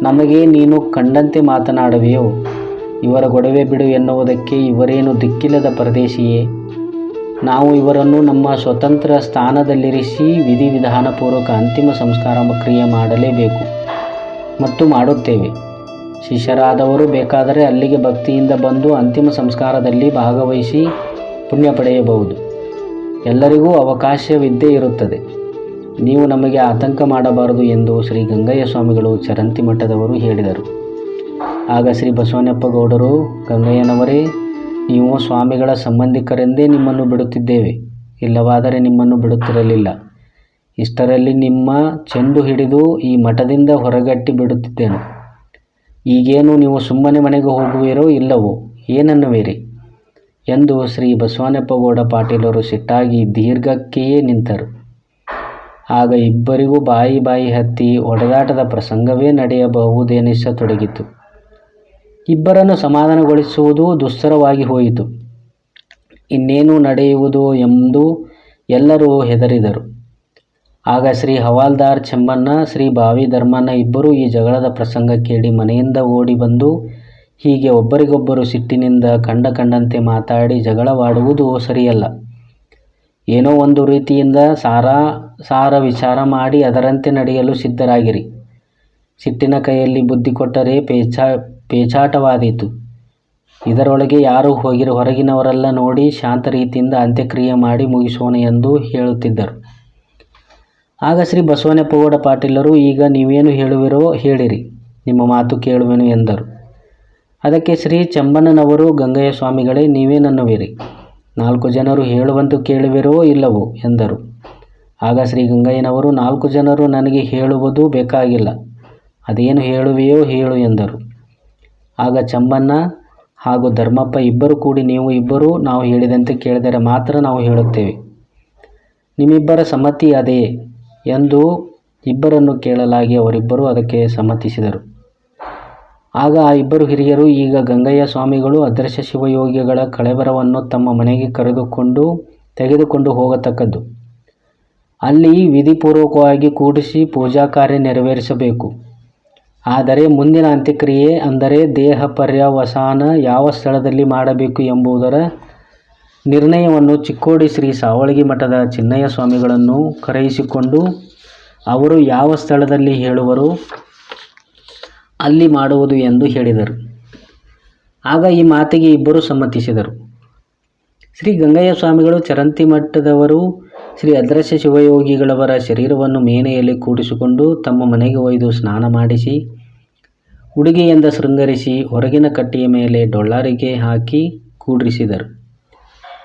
ನಮಗೆ ನೀನು ಕಂಡಂತೆ ಮಾತನಾಡುವೆಯೋ? ಇವರ ಗೊಡವೆ ಬಿಡು ಎನ್ನುವುದಕ್ಕೆ ಇವರೇನು ದಿಕ್ಕಿಲ್ಲದ ಪರದೇಶಿಯೇ? ನಾವು ಇವರನ್ನು ನಮ್ಮ ಸ್ವತಂತ್ರ ಸ್ಥಾನದಲ್ಲಿರಿಸಿ ವಿಧಿವಿಧಾನಪೂರ್ವಕ ಅಂತಿಮ ಸಂಸ್ಕಾರ ಕ್ರಿಯೆ ಮಾಡಲೇಬೇಕು ಮತ್ತು ಮಾಡುತ್ತೇವೆ. ಶಿಷ್ಯರಾದವರು ಬೇಕಾದರೆ ಅಲ್ಲಿಗೆ ಭಕ್ತಿಯಿಂದ ಬಂದು ಅಂತಿಮ ಸಂಸ್ಕಾರದಲ್ಲಿ ಭಾಗವಹಿಸಿ ಪುಣ್ಯ ಪಡೆಯಬಹುದು. ಎಲ್ಲರಿಗೂ ಅವಕಾಶವಿದ್ದೇ ಇರುತ್ತದೆ. ನೀವು ನಮಗೆ ಆತಂಕ ಮಾಡಬಾರದು ಎಂದು ಶ್ರೀ ಗಂಗಯ್ಯ ಸ್ವಾಮಿಗಳು ಚರಂತಿ ಮಠದವರು ಹೇಳಿದರು. ಆಗ ಶ್ರೀ ಬಸವಣ್ಣಪ್ಪ ಗೌಡರು, ಗಂಗಯ್ಯನವರೇ, ನೀವು ಸ್ವಾಮಿಗಳ ಸಂಬಂಧಿಕರೆಂದೇ ನಿಮ್ಮನ್ನು ಬಿಡುತ್ತಿದ್ದೇವೆ, ಇಲ್ಲವಾದರೆ ನಿಮ್ಮನ್ನು ಬಿಡುತ್ತಿರಲಿಲ್ಲ. ಇಷ್ಟರಲ್ಲಿ ನಿಮ್ಮ ಚೆಂಡು ಹಿಡಿದು ಈ ಮಠದಿಂದ ಹೊರಗಟ್ಟಿ ಬಿಡುತ್ತಿದ್ದೆನು. ಈಗೇನು ನೀವು ಸುಮ್ಮನೆ ಮನೆಗೆ ಹೋಗುವಿರೋ ಇಲ್ಲವೋ, ಏನನ್ನುವಿರಿ ಎಂದು ಶ್ರೀ ಬಸವಣ್ಣಪ್ಪ ಗೌಡ ಪಾಟೀಲರು ಸಿಟ್ಟಾಗಿ ದೀರ್ಘಕ್ಕೆಯೇ ನಿಂತರು. ಆಗ ಇಬ್ಬರಿಗೂ ಬಾಯಿ ಹತ್ತಿ ಹೊಡೆದಾಟದ ಪ್ರಸಂಗವೇ ನಡೆಯಬಹುದೆನಿಸತೊಡಗಿತು. ಇಬ್ಬರನ್ನು ಸಮಾಧಾನಗೊಳಿಸುವುದು ದುಸ್ತರವಾಗಿ ಹೋಯಿತು. ಇನ್ನೇನು ನಡೆಯುವುದು ಎಂದು ಎಲ್ಲರೂ ಹೆದರಿದರು. ಆಗ ಶ್ರೀ ಹವಾಲ್ದಾರ್ ಚೆಮ್ಮಣ್ಣ, ಶ್ರೀ ಬಾವಿ ಧರ್ಮಣ್ಣ ಇಬ್ಬರೂ ಈ ಜಗಳದ ಪ್ರಸಂಗ ಕೇಳಿ ಮನೆಯಿಂದ ಓಡಿ ಬಂದು, ಹೀಗೆ ಒಬ್ಬರಿಗೊಬ್ಬರು ಸಿಟ್ಟಿನಿಂದ ಕಂಡಂತೆ ಮಾತಾಡಿ ಜಗಳವಾಡುವುದು ಸರಿಯಲ್ಲ. ಏನೋ ಒಂದು ರೀತಿಯಿಂದ ಸಾರ ವಿಚಾರ ಮಾಡಿ ಅದರಂತೆ ನಡೆಯಲು ಸಿದ್ಧರಾಗಿರಿ. ಸಿಟ್ಟಿನ ಕೈಯಲ್ಲಿ ಬುದ್ಧಿ ಕೊಟ್ಟರೆ ಪೇಚಾಟವಾದೀತು. ಇದರೊಳಗೆ ಯಾರು ಹೊರಗಿನವರೆಲ್ಲ ನೋಡಿ ಶಾಂತ ರೀತಿಯಿಂದ ಅಂತ್ಯಕ್ರಿಯೆ ಮಾಡಿ ಮುಗಿಸೋಣ ಎಂದು ಹೇಳುತ್ತಿದ್ದರು. ಆಗ ಶ್ರೀ ಬಸವಣ್ಣಪ್ಪಗೌಡ ಪಾಟೀಲರು, ಈಗ ನೀವೇನು ಹೇಳುವಿರೋ ಹೇಳಿರಿ, ನಿಮ್ಮ ಮಾತು ಕೇಳುವೆನು ಎಂದರು. ಅದಕ್ಕೆ ಶ್ರೀ ಚೆಮ್ಮಣ್ಣನವರು, ಗಂಗಯ್ಯ ಸ್ವಾಮಿಗಳೇ, ನೀವೇನನ್ನುವಿರಿ, 4 ಜನರು ಹೇಳುವಂತೂ ಕೇಳುವಿರೋ ಇಲ್ಲವೋ ಎಂದರು. ಆಗ ಶ್ರೀ ಗಂಗಯ್ಯನವರು, 4 ಜನರು ನನಗೆ ಹೇಳುವುದು ಬೇಕಾಗಿಲ್ಲ, ಅದೇನು ಹೇಳುವೆಯೋ ಹೇಳು ಎಂದರು. ಆಗ ಚೆಮ್ಮಣ್ಣ ಹಾಗೂ ಧರ್ಮಪ್ಪ ಇಬ್ಬರು ಕೂಡಿ, ನೀವು ಇಬ್ಬರು ನಾವು ಹೇಳಿದಂತೆ ಕೇಳಿದರೆ ಮಾತ್ರ ನಾವು ಹೇಳುತ್ತೇವೆ, ನಿಮ್ಮಿಬ್ಬರ ಸಮ್ಮತಿ ಅದೇ ಎಂದು ಇಬ್ಬರನ್ನು ಕೇಳಲಾಗಿ ಅವರಿಬ್ಬರು ಅದಕ್ಕೆ ಸಮ್ಮತಿಸಿದರು. ಆಗ ಆ ಇಬ್ಬರು ಹಿರಿಯರು, ಈಗ ಗಂಗಯ್ಯ ಸ್ವಾಮಿಗಳು ಅದೃಶ್ಯ ಶಿವಯೋಗಿಗಳ ಕಳೇಬರವನ್ನು ತಮ್ಮ ಮನೆಗೆ ತೆಗೆದುಕೊಂಡು ಹೋಗತಕ್ಕದ್ದು. ಅಲ್ಲಿ ವಿಧಿಪೂರ್ವಕವಾಗಿ ಕೂಡಿಸಿ ಪೂಜಾ ಕಾರ್ಯ ನೆರವೇರಿಸಬೇಕು. ಆದರೆ ಮುಂದಿನ ಅಂತ್ಯಕ್ರಿಯೆ ಅಂದರೆ ದೇಹ ಪರ್ಯವಸಾನ ಯಾವ ಸ್ಥಳದಲ್ಲಿ ಮಾಡಬೇಕು ಎಂಬುದರ ನಿರ್ಣಯವನ್ನು ಚಿಕ್ಕೋಡಿ ಶ್ರೀ ಸಾವಳಗಿ ಮಠದ ಚಿನ್ನಯ್ಯ ಸ್ವಾಮಿಗಳನ್ನು ಕರೆಯಿಸಿಕೊಂಡು ಅವರು ಯಾವ ಸ್ಥಳದಲ್ಲಿ ಹೇಳುವರೋ ಅಲ್ಲಿ ಮಾಡುವುದು ಎಂದು ಹೇಳಿದರು. ಆಗ ಈ ಮಾತಿಗೆ ಇಬ್ಬರು ಸಮ್ಮತಿಸಿದರು. ಶ್ರೀ ಗಂಗಯ್ಯ ಸ್ವಾಮಿಗಳು ಚರಂತಿ ಮಠದವರು ಶ್ರೀ ಅದೃಶ್ಯ ಶಿವಯೋಗಿಗಳವರ ಶರೀರವನ್ನು ಮೇನೆಯಲ್ಲಿ ಕೂಡಿಸಿಕೊಂಡು ತಮ್ಮ ಮನೆಗೆ ಒಯ್ದು ಸ್ನಾನ ಮಾಡಿಸಿ ಉಡುಗೆಯಿಂದ ಶೃಂಗರಿಸಿ ಹೊರಗಿನ ಕಟ್ಟೆಯ ಮೇಲೆ ಡೊಳ್ಳಾರಿಗೆ ಹಾಕಿ ಕೂಡ್ರಿಸಿದರು.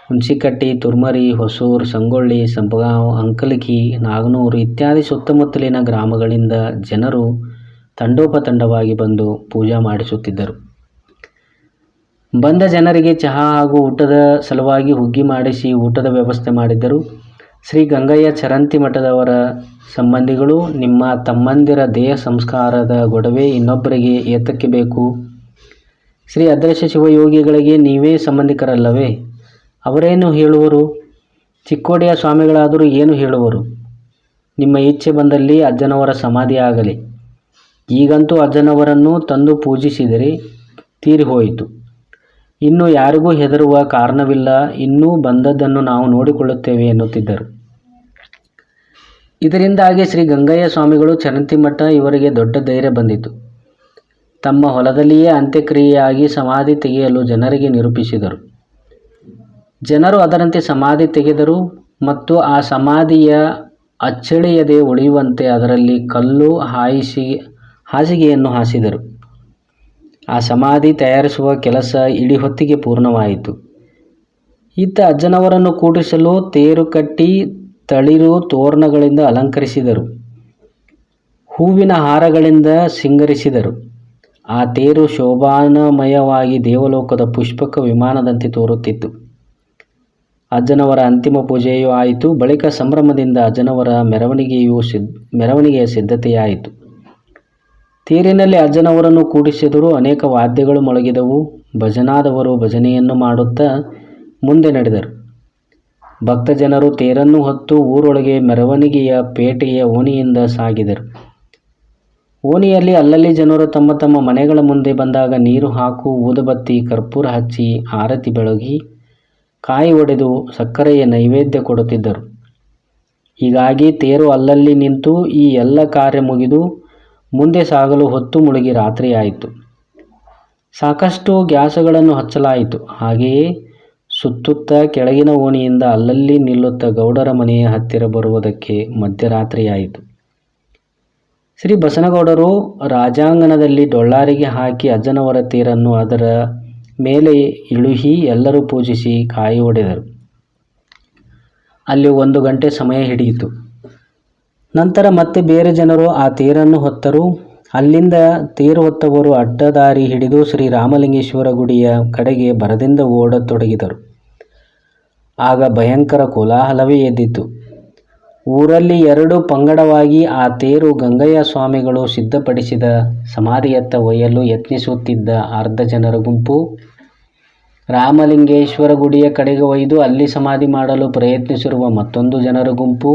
ಹುಣಸಿಕಟ್ಟಿ, ತುರ್ಮರಿ, ಹೊಸೂರು, ಸಂಗೊಳ್ಳಿ, ಸಂಪಗಾಂವ್, ಅಂಕಲಗಿ, ನಾಗನೂರು ಇತ್ಯಾದಿ ಸುತ್ತಮುತ್ತಲಿನ ಗ್ರಾಮಗಳಿಂದ ಜನರು ತಂಡೋಪತಂಡವಾಗಿ ಬಂದು ಪೂಜಾ ಮಾಡಿಸುತ್ತಿದ್ದರು. ಬಂದ ಜನರಿಗೆ ಚಹಾ ಹಾಗೂ ಊಟದ ಸಲುವಾಗಿ ಹುಗ್ಗಿ ಮಾಡಿಸಿ ಊಟದ ವ್ಯವಸ್ಥೆ ಮಾಡಿದ್ದರು. ಶ್ರೀ ಗಂಗಯ್ಯ ಚರಂತಿ ಮಠದವರ ಸಂಬಂಧಿಗಳು, ನಿಮ್ಮ ತಮ್ಮಂದಿರ ದೇಹ ಸಂಸ್ಕಾರದ ಗೊಡವೆ ಇನ್ನೊಬ್ಬರಿಗೆ ಏತಕ್ಕೆ ಬೇಕು? ಶ್ರೀ ಅದೃಶ್ಯ ಶಿವಯೋಗಿಗಳಿಗೆ ನೀವೇ ಸಂಬಂಧಿಕರಲ್ಲವೇ? ಅವರೇನು ಹೇಳುವರು? ಚಿಕ್ಕೋಡಿಯ ಸ್ವಾಮಿಗಳಾದರೂ ಏನು ಹೇಳುವರು? ನಿಮ್ಮ ಇಚ್ಛೆ ಬಂದಲ್ಲಿ ಅಜ್ಜನವರ ಸಮಾಧಿ ಆಗಲಿ. ಈಗಂತೂ ಅಜ್ಜನವರನ್ನು ತಂದು ಪೂಜಿಸಿದರೆ ತೀರಿ ಹೋಯಿತು. ಇನ್ನು ಯಾರಿಗೂ ಹೆದರುವ ಕಾರಣವಿಲ್ಲ, ಇನ್ನೂ ಬಂದದ್ದನ್ನು ನಾವು ನೋಡಿಕೊಳ್ಳುತ್ತೇವೆ ಎನ್ನುತ್ತಿದ್ದರು. ಇದರಿಂದಾಗಿ ಶ್ರೀ ಗಂಗಯ್ಯ ಸ್ವಾಮಿಗಳು ಚರಂತಿ ಮಠ ಇವರಿಗೆ ದೊಡ್ಡ ಧೈರ್ಯ ಬಂದಿತು. ತಮ್ಮ ಹೊಲದಲ್ಲಿಯೇ ಅಂತ್ಯಕ್ರಿಯೆಯಾಗಿ ಸಮಾಧಿ ತೆಗೆಯಲು ಜನರಿಗೆ ನಿರೂಪಿಸಿದರು. ಜನರು ಅದರಂತೆ ಸಮಾಧಿ ತೆಗೆದರು ಮತ್ತು ಆ ಸಮಾಧಿಯ ಅಚ್ಚಳಿಯದೆ ಉಳಿಯುವಂತೆ ಅದರಲ್ಲಿ ಕಲ್ಲು ಹಾಸಿಗೆಯನ್ನು ಹಾಸಿದರು. ಆ ಸಮಾಧಿ ತಯಾರಿಸುವ ಕೆಲಸ ಇಡೀ ಹೊತ್ತಿಗೆ ಪೂರ್ಣವಾಯಿತು. ಇತ್ತ ಅಜ್ಜನವರನ್ನು ಕೂಡಿಸಲು ತೇರು ಕಟ್ಟಿ ತಳಿರು ತೋರಣಗಳಿಂದ ಅಲಂಕರಿಸಿದರು. ಹೂವಿನ ಹಾರಗಳಿಂದ ಸಿಂಗರಿಸಿದರು. ಆ ತೇರು ಶೋಭಾನಮಯವಾಗಿ ದೇವಲೋಕದ ಪುಷ್ಪಕ ವಿಮಾನದಂತೆ ತೋರುತ್ತಿತ್ತು. ಅಜ್ಜನವರ ಅಂತಿಮ ಪೂಜೆಯೂ ಆಯಿತು. ಬಳಿಕ ಸಂಭ್ರಮದಿಂದ ಅಜ್ಜನವರ ಮೆರವಣಿಗೆಯ ಸಿದ್ಧತೆಯಾಯಿತು. ತೇರಿನಲ್ಲಿ ಅಜ್ಜನವರನ್ನು ಕೂಡಿಸಿದರು. ಅನೇಕ ವಾದ್ಯಗಳು ಮೊಳಗಿದವು. ಭಜನಾದವರು ಭಜನೆಯನ್ನು ಮಾಡುತ್ತಾ ಮುಂದೆ ನಡೆದರು. ಭಕ್ತಜನರು ತೇರನ್ನು ಹೊತ್ತು ಊರೊಳಗೆ ಮೆರವಣಿಗೆಯ ಪೇಟೆಯ ಓಣಿಯಿಂದ ಸಾಗಿದರು. ಓಣಿಯಲ್ಲಿ ಅಲ್ಲಲ್ಲಿ ಜನರು ತಮ್ಮ ತಮ್ಮ ಮನೆಗಳ ಮುಂದೆ ಬಂದಾಗ ನೀರು ಹಾಕು, ಊದುಬತ್ತಿ, ಕರ್ಪೂರ ಹಚ್ಚಿ, ಆರತಿ ಬೆಳಗಿ, ಕಾಯಿ ಒಡೆದು ಸಕ್ಕರೆಯ ನೈವೇದ್ಯ ಕೊಡುತ್ತಿದ್ದರು. ಹೀಗಾಗಿ ತೇರು ಅಲ್ಲಲ್ಲಿ ನಿಂತು ಈ ಎಲ್ಲ ಕಾರ್ಯ ಮುಗಿದು ಮುಂದೆ ಸಾಗಲು ಹೊತ್ತು ಮುಳುಗಿ ರಾತ್ರಿಯಾಯಿತು. ಸಾಕಷ್ಟು ಗ್ಯಾಸುಗಳನ್ನು ಹಚ್ಚಲಾಯಿತು. ಹಾಗೆಯೇ ಸುತ್ತುತ್ತ ಕೆಳಗಿನ ಓಣಿಯಿಂದ ಅಲ್ಲಲ್ಲಿ ನಿಲ್ಲುತ್ತಾ ಗೌಡರ ಮನೆಯ ಹತ್ತಿರ ಬರುವುದಕ್ಕೆ ಮಧ್ಯರಾತ್ರಿಯಾಯಿತು. ಶ್ರೀ ಬಸನಗೌಡರು ರಾಜಾಂಗಣದಲ್ಲಿ ಡೊಳ್ಳಾರಿಗೆ ಹಾಕಿ ಅಜ್ಜನವರ ತೇರನ್ನು ಅದರ ಮೇಲೆ ಇಳುಹಿ ಎಲ್ಲರೂ ಪೂಜಿಸಿ ಕಾಯಿ ಹೊಡೆದರು. ಅಲ್ಲಿ 1 ಗಂಟೆ ಸಮಯ ಹಿಡಿಯಿತು. ನಂತರ ಮತ್ತೆ ಬೇರೆ ಜನರು ಆ ತೇರನ್ನು ಹೊತ್ತರು. ಅಲ್ಲಿಂದ ತೇರು ಹೊತ್ತವರು ಅಡ್ಡದಾರಿ ಹಿಡಿದು ಶ್ರೀರಾಮಲಿಂಗೇಶ್ವರ ಗುಡಿಯ ಕಡೆಗೆ ಭರದಿಂದ ಓಡತೊಡಗಿದರು. ಆಗ ಭಯಂಕರ ಕೋಲಾಹಲವೇ ಎದ್ದಿತು. ಊರಲ್ಲಿ 2 ಪಂಗಡವಾಗಿ ಆ ತೇರು ಗಂಗಯ್ಯ ಸ್ವಾಮಿಗಳು ಸಿದ್ಧಪಡಿಸಿದ ಸಮಾಧಿಯತ್ತ ಒಯ್ಯಲು ಯತ್ನಿಸುತ್ತಿದ್ದ ಅರ್ಧ ಜನರ ಗುಂಪು, ರಾಮಲಿಂಗೇಶ್ವರ ಗುಡಿಯ ಕಡೆಗೆ ಒಯ್ದು ಅಲ್ಲಿ ಸಮಾಧಿ ಮಾಡಲು ಪ್ರಯತ್ನಿಸಿರುವ ಮತ್ತೊಂದು ಜನರ ಗುಂಪು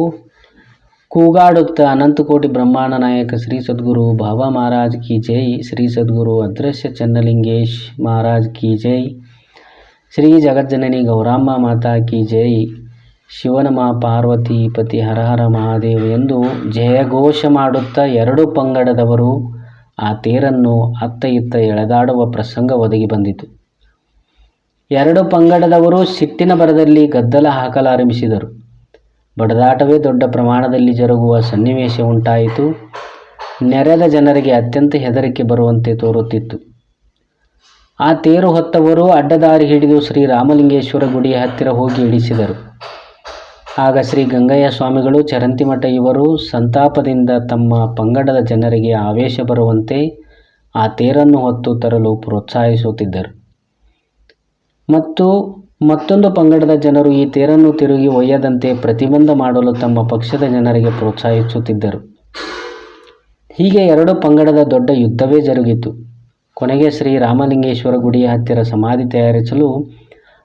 ಕೂಗಾಡುತ್ತಾ ಅನಂತಕೋಟಿ ಬ್ರಹ್ಮಾಂಡ ನಾಯಕ ಶ್ರೀ ಸದ್ಗುರು ಬಾಬಾ ಮಹಾರಾಜ್ ಕಿ ಜೈ, ಶ್ರೀ ಸದ್ಗುರು ಅದೃಶ್ಯ ಚನ್ನಲಿಂಗೇಶ್ ಮಹಾರಾಜ್ ಕಿ ಜೈ, ಶ್ರೀ ಜಗಜ್ಜನನಿ ಗೌರಾಂಬ ಮಾತಾ ಕಿ ಜೈ, ಶಿವನಮ ಪಾರ್ವತಿ ಪತಿ ಹರ ಹರ ಮಹಾದೇವ್ ಎಂದು ಜಯಘೋಷ ಮಾಡುತ್ತಾ 2 ಪಂಗಡದವರು ಆ ತೇರನ್ನು ಅತ್ತ ಇತ್ತ ಎಳೆದಾಡುವ ಪ್ರಸಂಗ ಒದಗಿ ಬಂದಿತು. 2 ಪಂಗಡದವರು ಸಿಟ್ಟಿನ ಭರದಲ್ಲಿ ಗದ್ದಲ ಹಾಕಲಾರಂಭಿಸಿದರು. ಬಡದಾಟವೇ ದೊಡ್ಡ ಪ್ರಮಾಣದಲ್ಲಿ ಜರುಗುವ ಸನ್ನಿವೇಶ ಉಂಟಾಯಿತು. ನೆರೆದ ಜನರಿಗೆ ಅತ್ಯಂತ ಹೆದರಿಕೆ ಬರುವಂತೆ ತೋರುತ್ತಿತ್ತು. ಆ ತೇರು ಹೊತ್ತವರು ಅಡ್ಡದಾರಿ ಹಿಡಿದು ಶ್ರೀರಾಮಲಿಂಗೇಶ್ವರ ಗುಡಿಯ ಹತ್ತಿರ ಹೋಗಿ ಇಳಿಸಿದರು. ಆಗ ಶ್ರೀ ಗಂಗಯ್ಯ ಸ್ವಾಮಿಗಳು, ಚರಂತಿಮಠ ಇವರು ಸಂತಾಪದಿಂದ ತಮ್ಮ ಪಂಗಡದ ಜನರಿಗೆ ಆವೇಶ ಬರುವಂತೆ ಆ ತೇರನ್ನು ಹೊತ್ತು ತರಲು ಪ್ರೋತ್ಸಾಹಿಸುತ್ತಿದ್ದರು. ಮತ್ತೊಂದು ಪಂಗಡದ ಜನರು ಈ ತೇರನ್ನು ತಿರುಗಿ ಒಯ್ಯದಂತೆ ಪ್ರತಿಬಂಧ ಮಾಡಲು ತಮ್ಮ ಪಕ್ಷದ ಜನರಿಗೆ ಪ್ರೋತ್ಸಾಹಿಸುತ್ತಿದ್ದರು. ಹೀಗೆ 2 ಪಂಗಡದ ದೊಡ್ಡ ಯುದ್ಧವೇ ಜರುಗಿತು. ಕೊನೆಗೆ ಶ್ರೀರಾಮಲಿಂಗೇಶ್ವರ ಗುಡಿಯ ಹತ್ತಿರ ಸಮಾಧಿ ತಯಾರಿಸಲು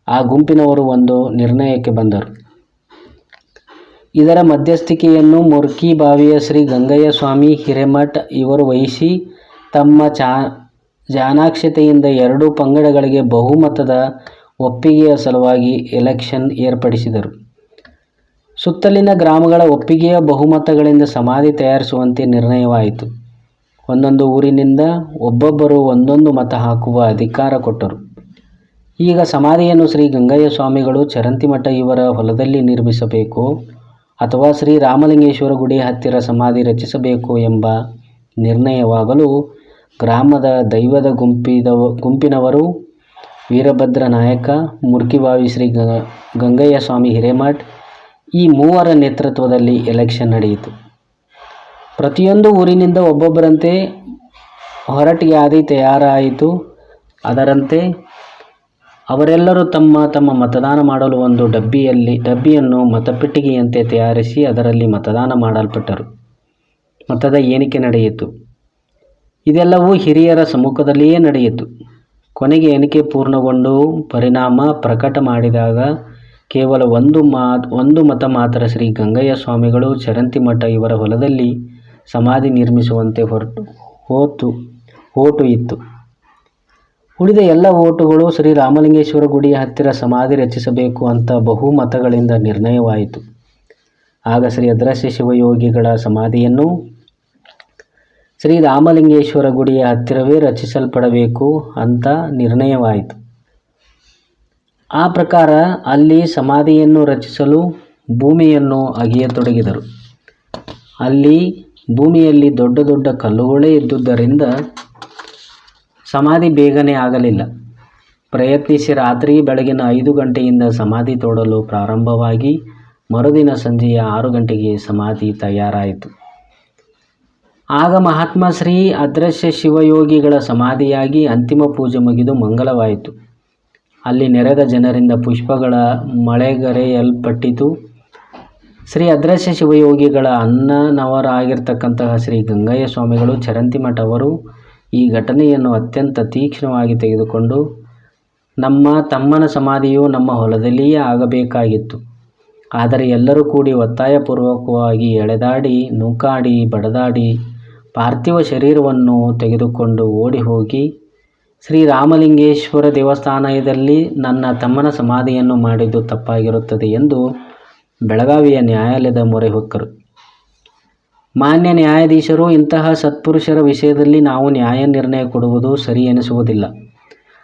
ಆ ಗುಂಪಿನವರು ಒಂದು ನಿರ್ಣಯಕ್ಕೆ ಬಂದರು. ಇದರ ಮಧ್ಯಸ್ಥಿಕೆಯನ್ನು ಮುರ್ಕಿ ಬಾವಿಯ ಶ್ರೀ ಗಂಗಯ್ಯ ಸ್ವಾಮಿ ಹಿರೇಮಠ ಇವರು ವಹಿಸಿ ತಮ್ಮ ಜಾಣಾಕ್ಷತೆಯಿಂದ 2 ಪಂಗಡಗಳಿಗೆ ಬಹುಮತದ ಒಪ್ಪಿಗೆಯ ಸಲುವಾಗಿ ಎಲೆಕ್ಷನ್ ಏರ್ಪಡಿಸಿದರು. ಸುತ್ತಲಿನ ಗ್ರಾಮಗಳ ಒಪ್ಪಿಗೆಯ ಬಹುಮತಗಳಿಂದ ಸಮಾಧಿ ತಯಾರಿಸುವಂತೆ ನಿರ್ಣಯವಾಯಿತು. ಒಂದೊಂದು ಊರಿನಿಂದ ಒಬ್ಬೊಬ್ಬರು ಒಂದೊಂದು ಮತ ಹಾಕುವ ಅಧಿಕಾರ ಕೊಟ್ಟರು. ಈಗ ಸಮಾಧಿಯನ್ನು ಶ್ರೀ ಗಂಗಯ್ಯ ಸ್ವಾಮಿಗಳು ಚರಂತಿಮಠ ಇವರ ಹೊಲದಲ್ಲಿ ನಿರ್ಮಿಸಬೇಕು ಅಥವಾ ಶ್ರೀ ರಾಮಲಿಂಗೇಶ್ವರ ಗುಡಿಯ ಹತ್ತಿರ ಸಮಾಧಿ ರಚಿಸಬೇಕು ಎಂಬ ನಿರ್ಣಯವಾಗಲು ಗ್ರಾಮದ ದೈವದ ಗುಂಪಿನವರು ವೀರಭದ್ರ ನಾಯಕ, ಮುರ್ಕಿಬಾವಿ ಶ್ರೀ ಗಂಗಯ್ಯ ಸ್ವಾಮಿ ಹಿರೇಮಠ ಈ 3ರ ನೇತೃತ್ವದಲ್ಲಿ ಎಲೆಕ್ಷನ್ ನಡೆಯಿತು. ಪ್ರತಿಯೊಂದು ಊರಿನಿಂದ ಒಬ್ಬೊಬ್ಬರಂತೆ ಹೊರಟಿಯಾದಿ ತಯಾರಾಯಿತು. ಅದರಂತೆ ಅವರೆಲ್ಲರೂ ತಮ್ಮ ತಮ್ಮ ಮತದಾನ ಮಾಡಲು ಒಂದು ಡಬ್ಬಿಯನ್ನು ಮತಪೆಟ್ಟಿಗೆಯಂತೆ ತಯಾರಿಸಿ ಅದರಲ್ಲಿ ಮತದಾನ ಮಾಡಲ್ಪಟ್ಟರು. ಮತದ ಎಣಿಕೆ ನಡೆಯಿತು. ಇದೆಲ್ಲವೂ ಹಿರಿಯರ ಸಮ್ಮುಖದಲ್ಲಿಯೇ ನಡೆಯಿತು. ಕೊನೆಗೆ ಎಣಿಕೆ ಪೂರ್ಣಗೊಂಡು ಪರಿಣಾಮ ಪ್ರಕಟ ಮಾಡಿದಾಗ ಕೇವಲ ಒಂದು ಮತ ಮಾತ್ರ ಶ್ರೀ ಗಂಗಯ್ಯ ಸ್ವಾಮಿಗಳು ಚರಂತಿಮಠ ಇವರ ಹೊಲದಲ್ಲಿ ಸಮಾಧಿ ನಿರ್ಮಿಸುವಂತೆ ಓಟು ಇತ್ತು. ಉಳಿದ ಎಲ್ಲ ಓಟುಗಳು ಶ್ರೀ ರಾಮಲಿಂಗೇಶ್ವರ ಗುಡಿಯ ಹತ್ತಿರ ಸಮಾಧಿ ರಚಿಸಬೇಕು ಅಂತ ಬಹುಮತಗಳಿಂದ ನಿರ್ಣಯವಾಯಿತು. ಆಗ ಶ್ರೀ ಅದೃಶ್ಯ ಶಿವಯೋಗಿಗಳ ಸಮಾಧಿಯನ್ನು ಶ್ರೀ ರಾಮಲಿಂಗೇಶ್ವರ ಗುಡಿಯ ಹತ್ತಿರವೇ ರಚಿಸಲ್ಪಡಬೇಕು ಅಂತ ನಿರ್ಣಯವಾಯಿತು. ಆ ಪ್ರಕಾರ ಅಲ್ಲಿ ಸಮಾಧಿಯನ್ನು ರಚಿಸಲು ಭೂಮಿಯನ್ನು ಅಗೆಯತೊಡಗಿದರು. ಅಲ್ಲಿ ಭೂಮಿಯಲ್ಲಿ ದೊಡ್ಡ ದೊಡ್ಡ ಕಲ್ಲುಗಳೇ ಇದ್ದುದರಿಂದ ಸಮಾಧಿ ಬೇಗನೆ ಆಗಲಿಲ್ಲ. ಪ್ರಯತ್ನಿಸಿ ರಾತ್ರಿ ಬೆಳಗಿನ 5 ಗಂಟೆಯಿಂದ ಸಮಾಧಿ ತೋಡಲು ಪ್ರಾರಂಭವಾಗಿ ಮರುದಿನ ಸಂಜೆಯ 6 ಗಂಟೆಗೆ ಸಮಾಧಿ ತಯಾರಾಯಿತು. ಆಗ ಮಹಾತ್ಮ ಶ್ರೀ ಅದೃಶ್ಯ ಶಿವಯೋಗಿಗಳ ಸಮಾಧಿಯಾಗಿ ಅಂತಿಮ ಪೂಜೆ ಮುಗಿದು ಮಂಗಲವಾಯಿತು. ಅಲ್ಲಿ ನೆರೆದ ಜನರಿಂದ ಪುಷ್ಪಗಳ ಮಳೆಗರೆಯಲ್ಪಟ್ಟಿತು. ಶ್ರೀ ಅದೃಶ್ಯ ಶಿವಯೋಗಿಗಳ ಅನ್ನನವರಾಗಿರ್ತಕ್ಕಂತಹ ಶ್ರೀ ಗಂಗಯ್ಯ ಸ್ವಾಮಿಗಳು ಚರಂತಿಮಠ ಅವರು ಈ ಘಟನೆಯನ್ನು ಅತ್ಯಂತ ತೀಕ್ಷ್ಣವಾಗಿ ತೆಗೆದುಕೊಂಡು, ನಮ್ಮ ತಮ್ಮನ ಸಮಾಧಿಯು ನಮ್ಮ ಹೊಲದಲ್ಲಿಯೇ ಆಗಬೇಕಾಗಿತ್ತು. ಆದರೆ ಎಲ್ಲರೂ ಕೂಡಿ ಒತ್ತಾಯಪೂರ್ವಕವಾಗಿ ಎಳೆದಾಡಿ, ನೂಕಾಡಿ, ಬಡದಾಡಿ ಪಾರ್ಥಿವ ಶರೀರವನ್ನು ತೆಗೆದುಕೊಂಡು ಓಡಿ ಹೋಗಿ ಶ್ರೀರಾಮಲಿಂಗೇಶ್ವರ ದೇವಸ್ಥಾನದಲ್ಲಿ ನನ್ನ ತಮ್ಮನ ಸಮಾಧಿಯನ್ನು ಮಾಡಿದ್ದು ತಪ್ಪಾಗಿರುತ್ತದೆ ಎಂದು ಬೆಳಗಾವಿಯ ನ್ಯಾಯಾಲಯದ ಮೊರೆ ಹೊಕ್ಕರು. ಮಾನ್ಯ ನ್ಯಾಯಾಧೀಶರು, ಇಂತಹ ಸತ್ಪುರುಷರ ವಿಷಯದಲ್ಲಿ ನಾವು ನ್ಯಾಯ ನಿರ್ಣಯ ಕೊಡುವುದು ಸರಿ ಎನಿಸುವುದಿಲ್ಲ.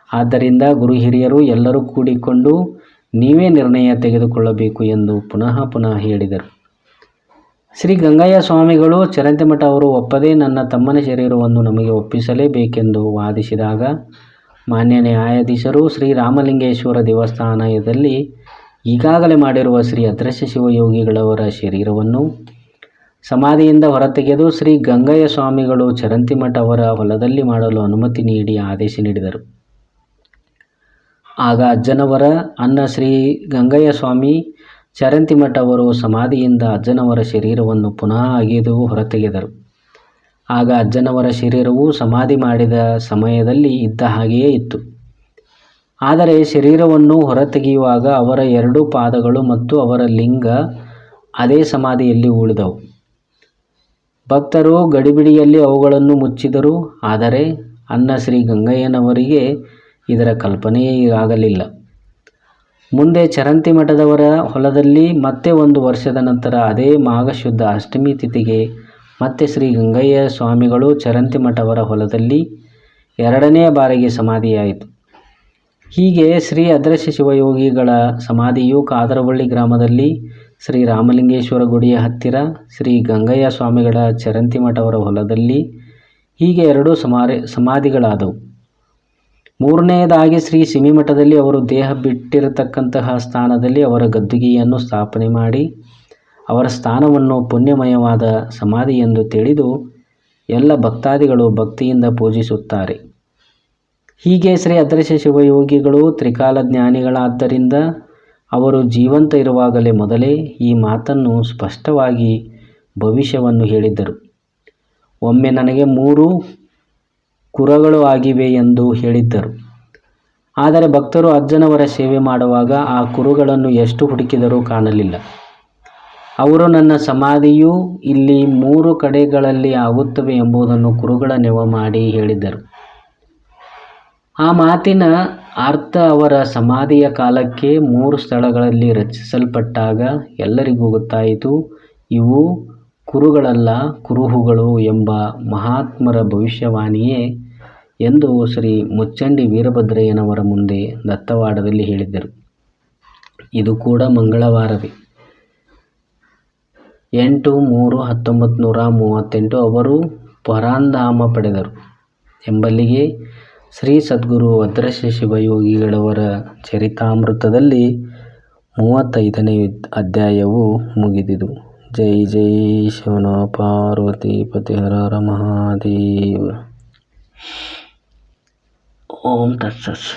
ಆದ್ದರಿಂದ ಗುರು ಹಿರಿಯರು ಎಲ್ಲರೂ ಕೂಡಿಕೊಂಡು ನೀವೇ ನಿರ್ಣಯ ತೆಗೆದುಕೊಳ್ಳಬೇಕು ಎಂದು ಪುನಃ ಪುನಃ ಹೇಳಿದರು. ಶ್ರೀ ಗಂಗಯ್ಯ ಸ್ವಾಮಿಗಳು ಚರಂತಿಮಠ ಅವರು ಒಪ್ಪದೆ ನನ್ನ ತಮ್ಮನ ಶರೀರವನ್ನು ನಮಗೆ ಒಪ್ಪಿಸಲೇಬೇಕೆಂದು ವಾದಿಸಿದಾಗ ಮಾನ್ಯ ನ್ಯಾಯಾಧೀಶರು ಶ್ರೀ ರಾಮಲಿಂಗೇಶ್ವರ ದೇವಸ್ಥಾನದಲ್ಲಿ ಈಗಾಗಲೇ ಮಾಡಿರುವ ಶ್ರೀ ಅದೃಶ್ಯ ಶಿವಯೋಗಿಗಳವರ ಶರೀರವನ್ನು ಸಮಾಧಿಯಿಂದ ಹೊರತೆಗೆದು ಶ್ರೀ ಗಂಗಯ್ಯ ಸ್ವಾಮಿಗಳು ಚರಂತಿಮಠ ಅವರ ಹೊಲದಲ್ಲಿ ಮಾಡಲು ಅನುಮತಿ ನೀಡಿ ಆದೇಶ ನೀಡಿದರು. ಆಗ ಅಜ್ಜನವರ ಅನ್ನ ಶ್ರೀ ಗಂಗಯ್ಯ ಸ್ವಾಮಿ ಚರಂತಿಮಠ ಅವರು ಸಮಾಧಿಯಿಂದ ಅಜ್ಜನವರ ಶರೀರವನ್ನು ಪುನಃ ಅಗೆದು ಹೊರತೆಗೆದರು. ಆಗ ಅಜ್ಜನವರ ಶರೀರವು ಸಮಾಧಿ ಮಾಡಿದ ಸಮಯದಲ್ಲಿ ಇದ್ದ ಹಾಗೆಯೇ ಇತ್ತು. ಆದರೆ ಶರೀರವನ್ನು ಹೊರತೆಗೆಯುವಾಗ ಅವರ 2 ಪಾದಗಳು ಮತ್ತು ಅವರ ಲಿಂಗ ಅದೇ ಸಮಾಧಿಯಲ್ಲಿ ಉಳಿದವು. ಭಕ್ತರು ಗಡಿಬಿಡಿಯಲ್ಲಿ ಅವುಗಳನ್ನು ಮುಚ್ಚಿದರು. ಆದರೆ ಅನ್ನ ಶ್ರೀ ಗಂಗಯ್ಯನವರಿಗೆ ಇದರ ಕಲ್ಪನೆಯೇ ಆಗಲಿಲ್ಲ. ಮುಂದೆ ಚರಂತಿಮಠದವರ ಹೊಲದಲ್ಲಿ ಮತ್ತೆ 1 ವರ್ಷದ ನಂತರ ಅದೇ ಮಾಘಶುದ್ಧ ಅಷ್ಟಮಿ ತಿಥಿಗೆ ಮತ್ತೆ ಶ್ರೀ ಗಂಗಯ್ಯ ಸ್ವಾಮಿಗಳು ಚರಂತಿಮಠವರ ಹೊಲದಲ್ಲಿ 2ನೇ ಬಾರಿಗೆ ಸಮಾಧಿಯಾಯಿತು. ಹೀಗೆ ಶ್ರೀ ಅದೃಶ್ಯ ಶಿವಯೋಗಿಗಳ ಸಮಾಧಿಯು ಕಾದರವಳ್ಳಿ ಗ್ರಾಮದಲ್ಲಿ ಶ್ರೀ ರಾಮಲಿಂಗೇಶ್ವರ ಗುಡಿಯ ಹತ್ತಿರ, ಶ್ರೀ ಗಂಗಯ್ಯ ಸ್ವಾಮಿಗಳ ಚರಂತಿಮಠವರ ಹೊಲದಲ್ಲಿ ಹೀಗೆ 2 ಸಮಾಧಿಗಳಾದವು. 3ನೇದಾಗಿ ಶ್ರೀ ಸಿಮಿಮಠದಲ್ಲಿ ಅವರು ದೇಹ ಬಿಟ್ಟಿರತಕ್ಕಂತಹ ಸ್ಥಾನದಲ್ಲಿ ಅವರ ಗದ್ದುಗೆಯನ್ನು ಸ್ಥಾಪನೆ ಮಾಡಿ ಅವರ ಸ್ಥಾನವನ್ನು ಪುಣ್ಯಮಯವಾದ ಸಮಾಧಿ ಎಂದು ತಿಳಿದು ಎಲ್ಲ ಭಕ್ತಾದಿಗಳು ಭಕ್ತಿಯಿಂದ ಪೂಜಿಸುತ್ತಾರೆ. ಹೀಗೆ ಶ್ರೀ ಅದೃಶ್ಯ ಶಿವಯೋಗಿಗಳು ತ್ರಿಕಾಲ ಜ್ಞಾನಿಗಳಾದ್ದರಿಂದ ಅವರು ಜೀವಂತ ಇರುವಾಗಲೇ ಮೊದಲೇ ಈ ಮಾತನ್ನು ಸ್ಪಷ್ಟವಾಗಿ ಭವಿಷ್ಯವನ್ನು ಹೇಳಿದ್ದರು. ಒಮ್ಮೆ ನನಗೆ 3 ಕುರಗಳು ಆಗಿವೆ ಎಂದು ಹೇಳಿದ್ದರು. ಆದರೆ ಭಕ್ತರು ಅಜ್ಜನವರ ಸೇವೆ ಮಾಡುವಾಗ ಆ ಕುರುಗಳನ್ನು ಎಷ್ಟು ಹುಡುಕಿದರೂ ಕಾಣಲಿಲ್ಲ. ಅವರು ನನ್ನ ಸಮಾಧಿಯು ಇಲ್ಲಿ 3 ಕಡೆಗಳಲ್ಲಿ ಆಗುತ್ತವೆ ಎಂಬುದನ್ನು ಕುರುಗಳ ನೆವ ಮಾಡಿ ಹೇಳಿದ್ದರು. ಆ ಮಾತಿನ ಅರ್ಥ ಅವರ ಸಮಾಧಿಯ ಕಾಲಕ್ಕೆ 3 ಸ್ಥಳಗಳಲ್ಲಿ ರಚಿಸಲ್ಪಟ್ಟಾಗ ಎಲ್ಲರಿಗೂ ಗೊತ್ತಾಯಿತು, ಇವು ಕುರುಗಳಲ್ಲ ಕುರುಹುಗಳು ಎಂಬ ಮಹಾತ್ಮರ ಭವಿಷ್ಯವಾಣಿಯೇ ಎಂದು ಶ್ರೀ ಮುಚ್ಚಂಡಿ ವೀರಭದ್ರಯ್ಯನವರ ಮುಂದೆ ದತ್ತವಾಡದಲ್ಲಿ ಹೇಳಿದ್ದರು. ಇದು ಕೂಡ ಮಂಗಳವಾರವೇ. 8/3/1938 ಅವರು ಪರಾಂಧಾಮ ಪಡೆದರು ಎಂಬಲ್ಲಿಗೆ ಶ್ರೀ ಸದ್ಗುರು ಅದೃಶ್ಯ ಶಿವಯೋಗಿಗಳವರ ಚರಿತಾಮೃತದಲ್ಲಿ 35ನೇ ಅಧ್ಯಾಯವು ಮುಗಿದಿದು. ಜೈ ಜೈ ಶಿವನ ಪಾರ್ವತಿ ಪತಿ ಹರ ಹರ ಮಹಾದೇವ. ಓಂ ತತ್ಸತ್.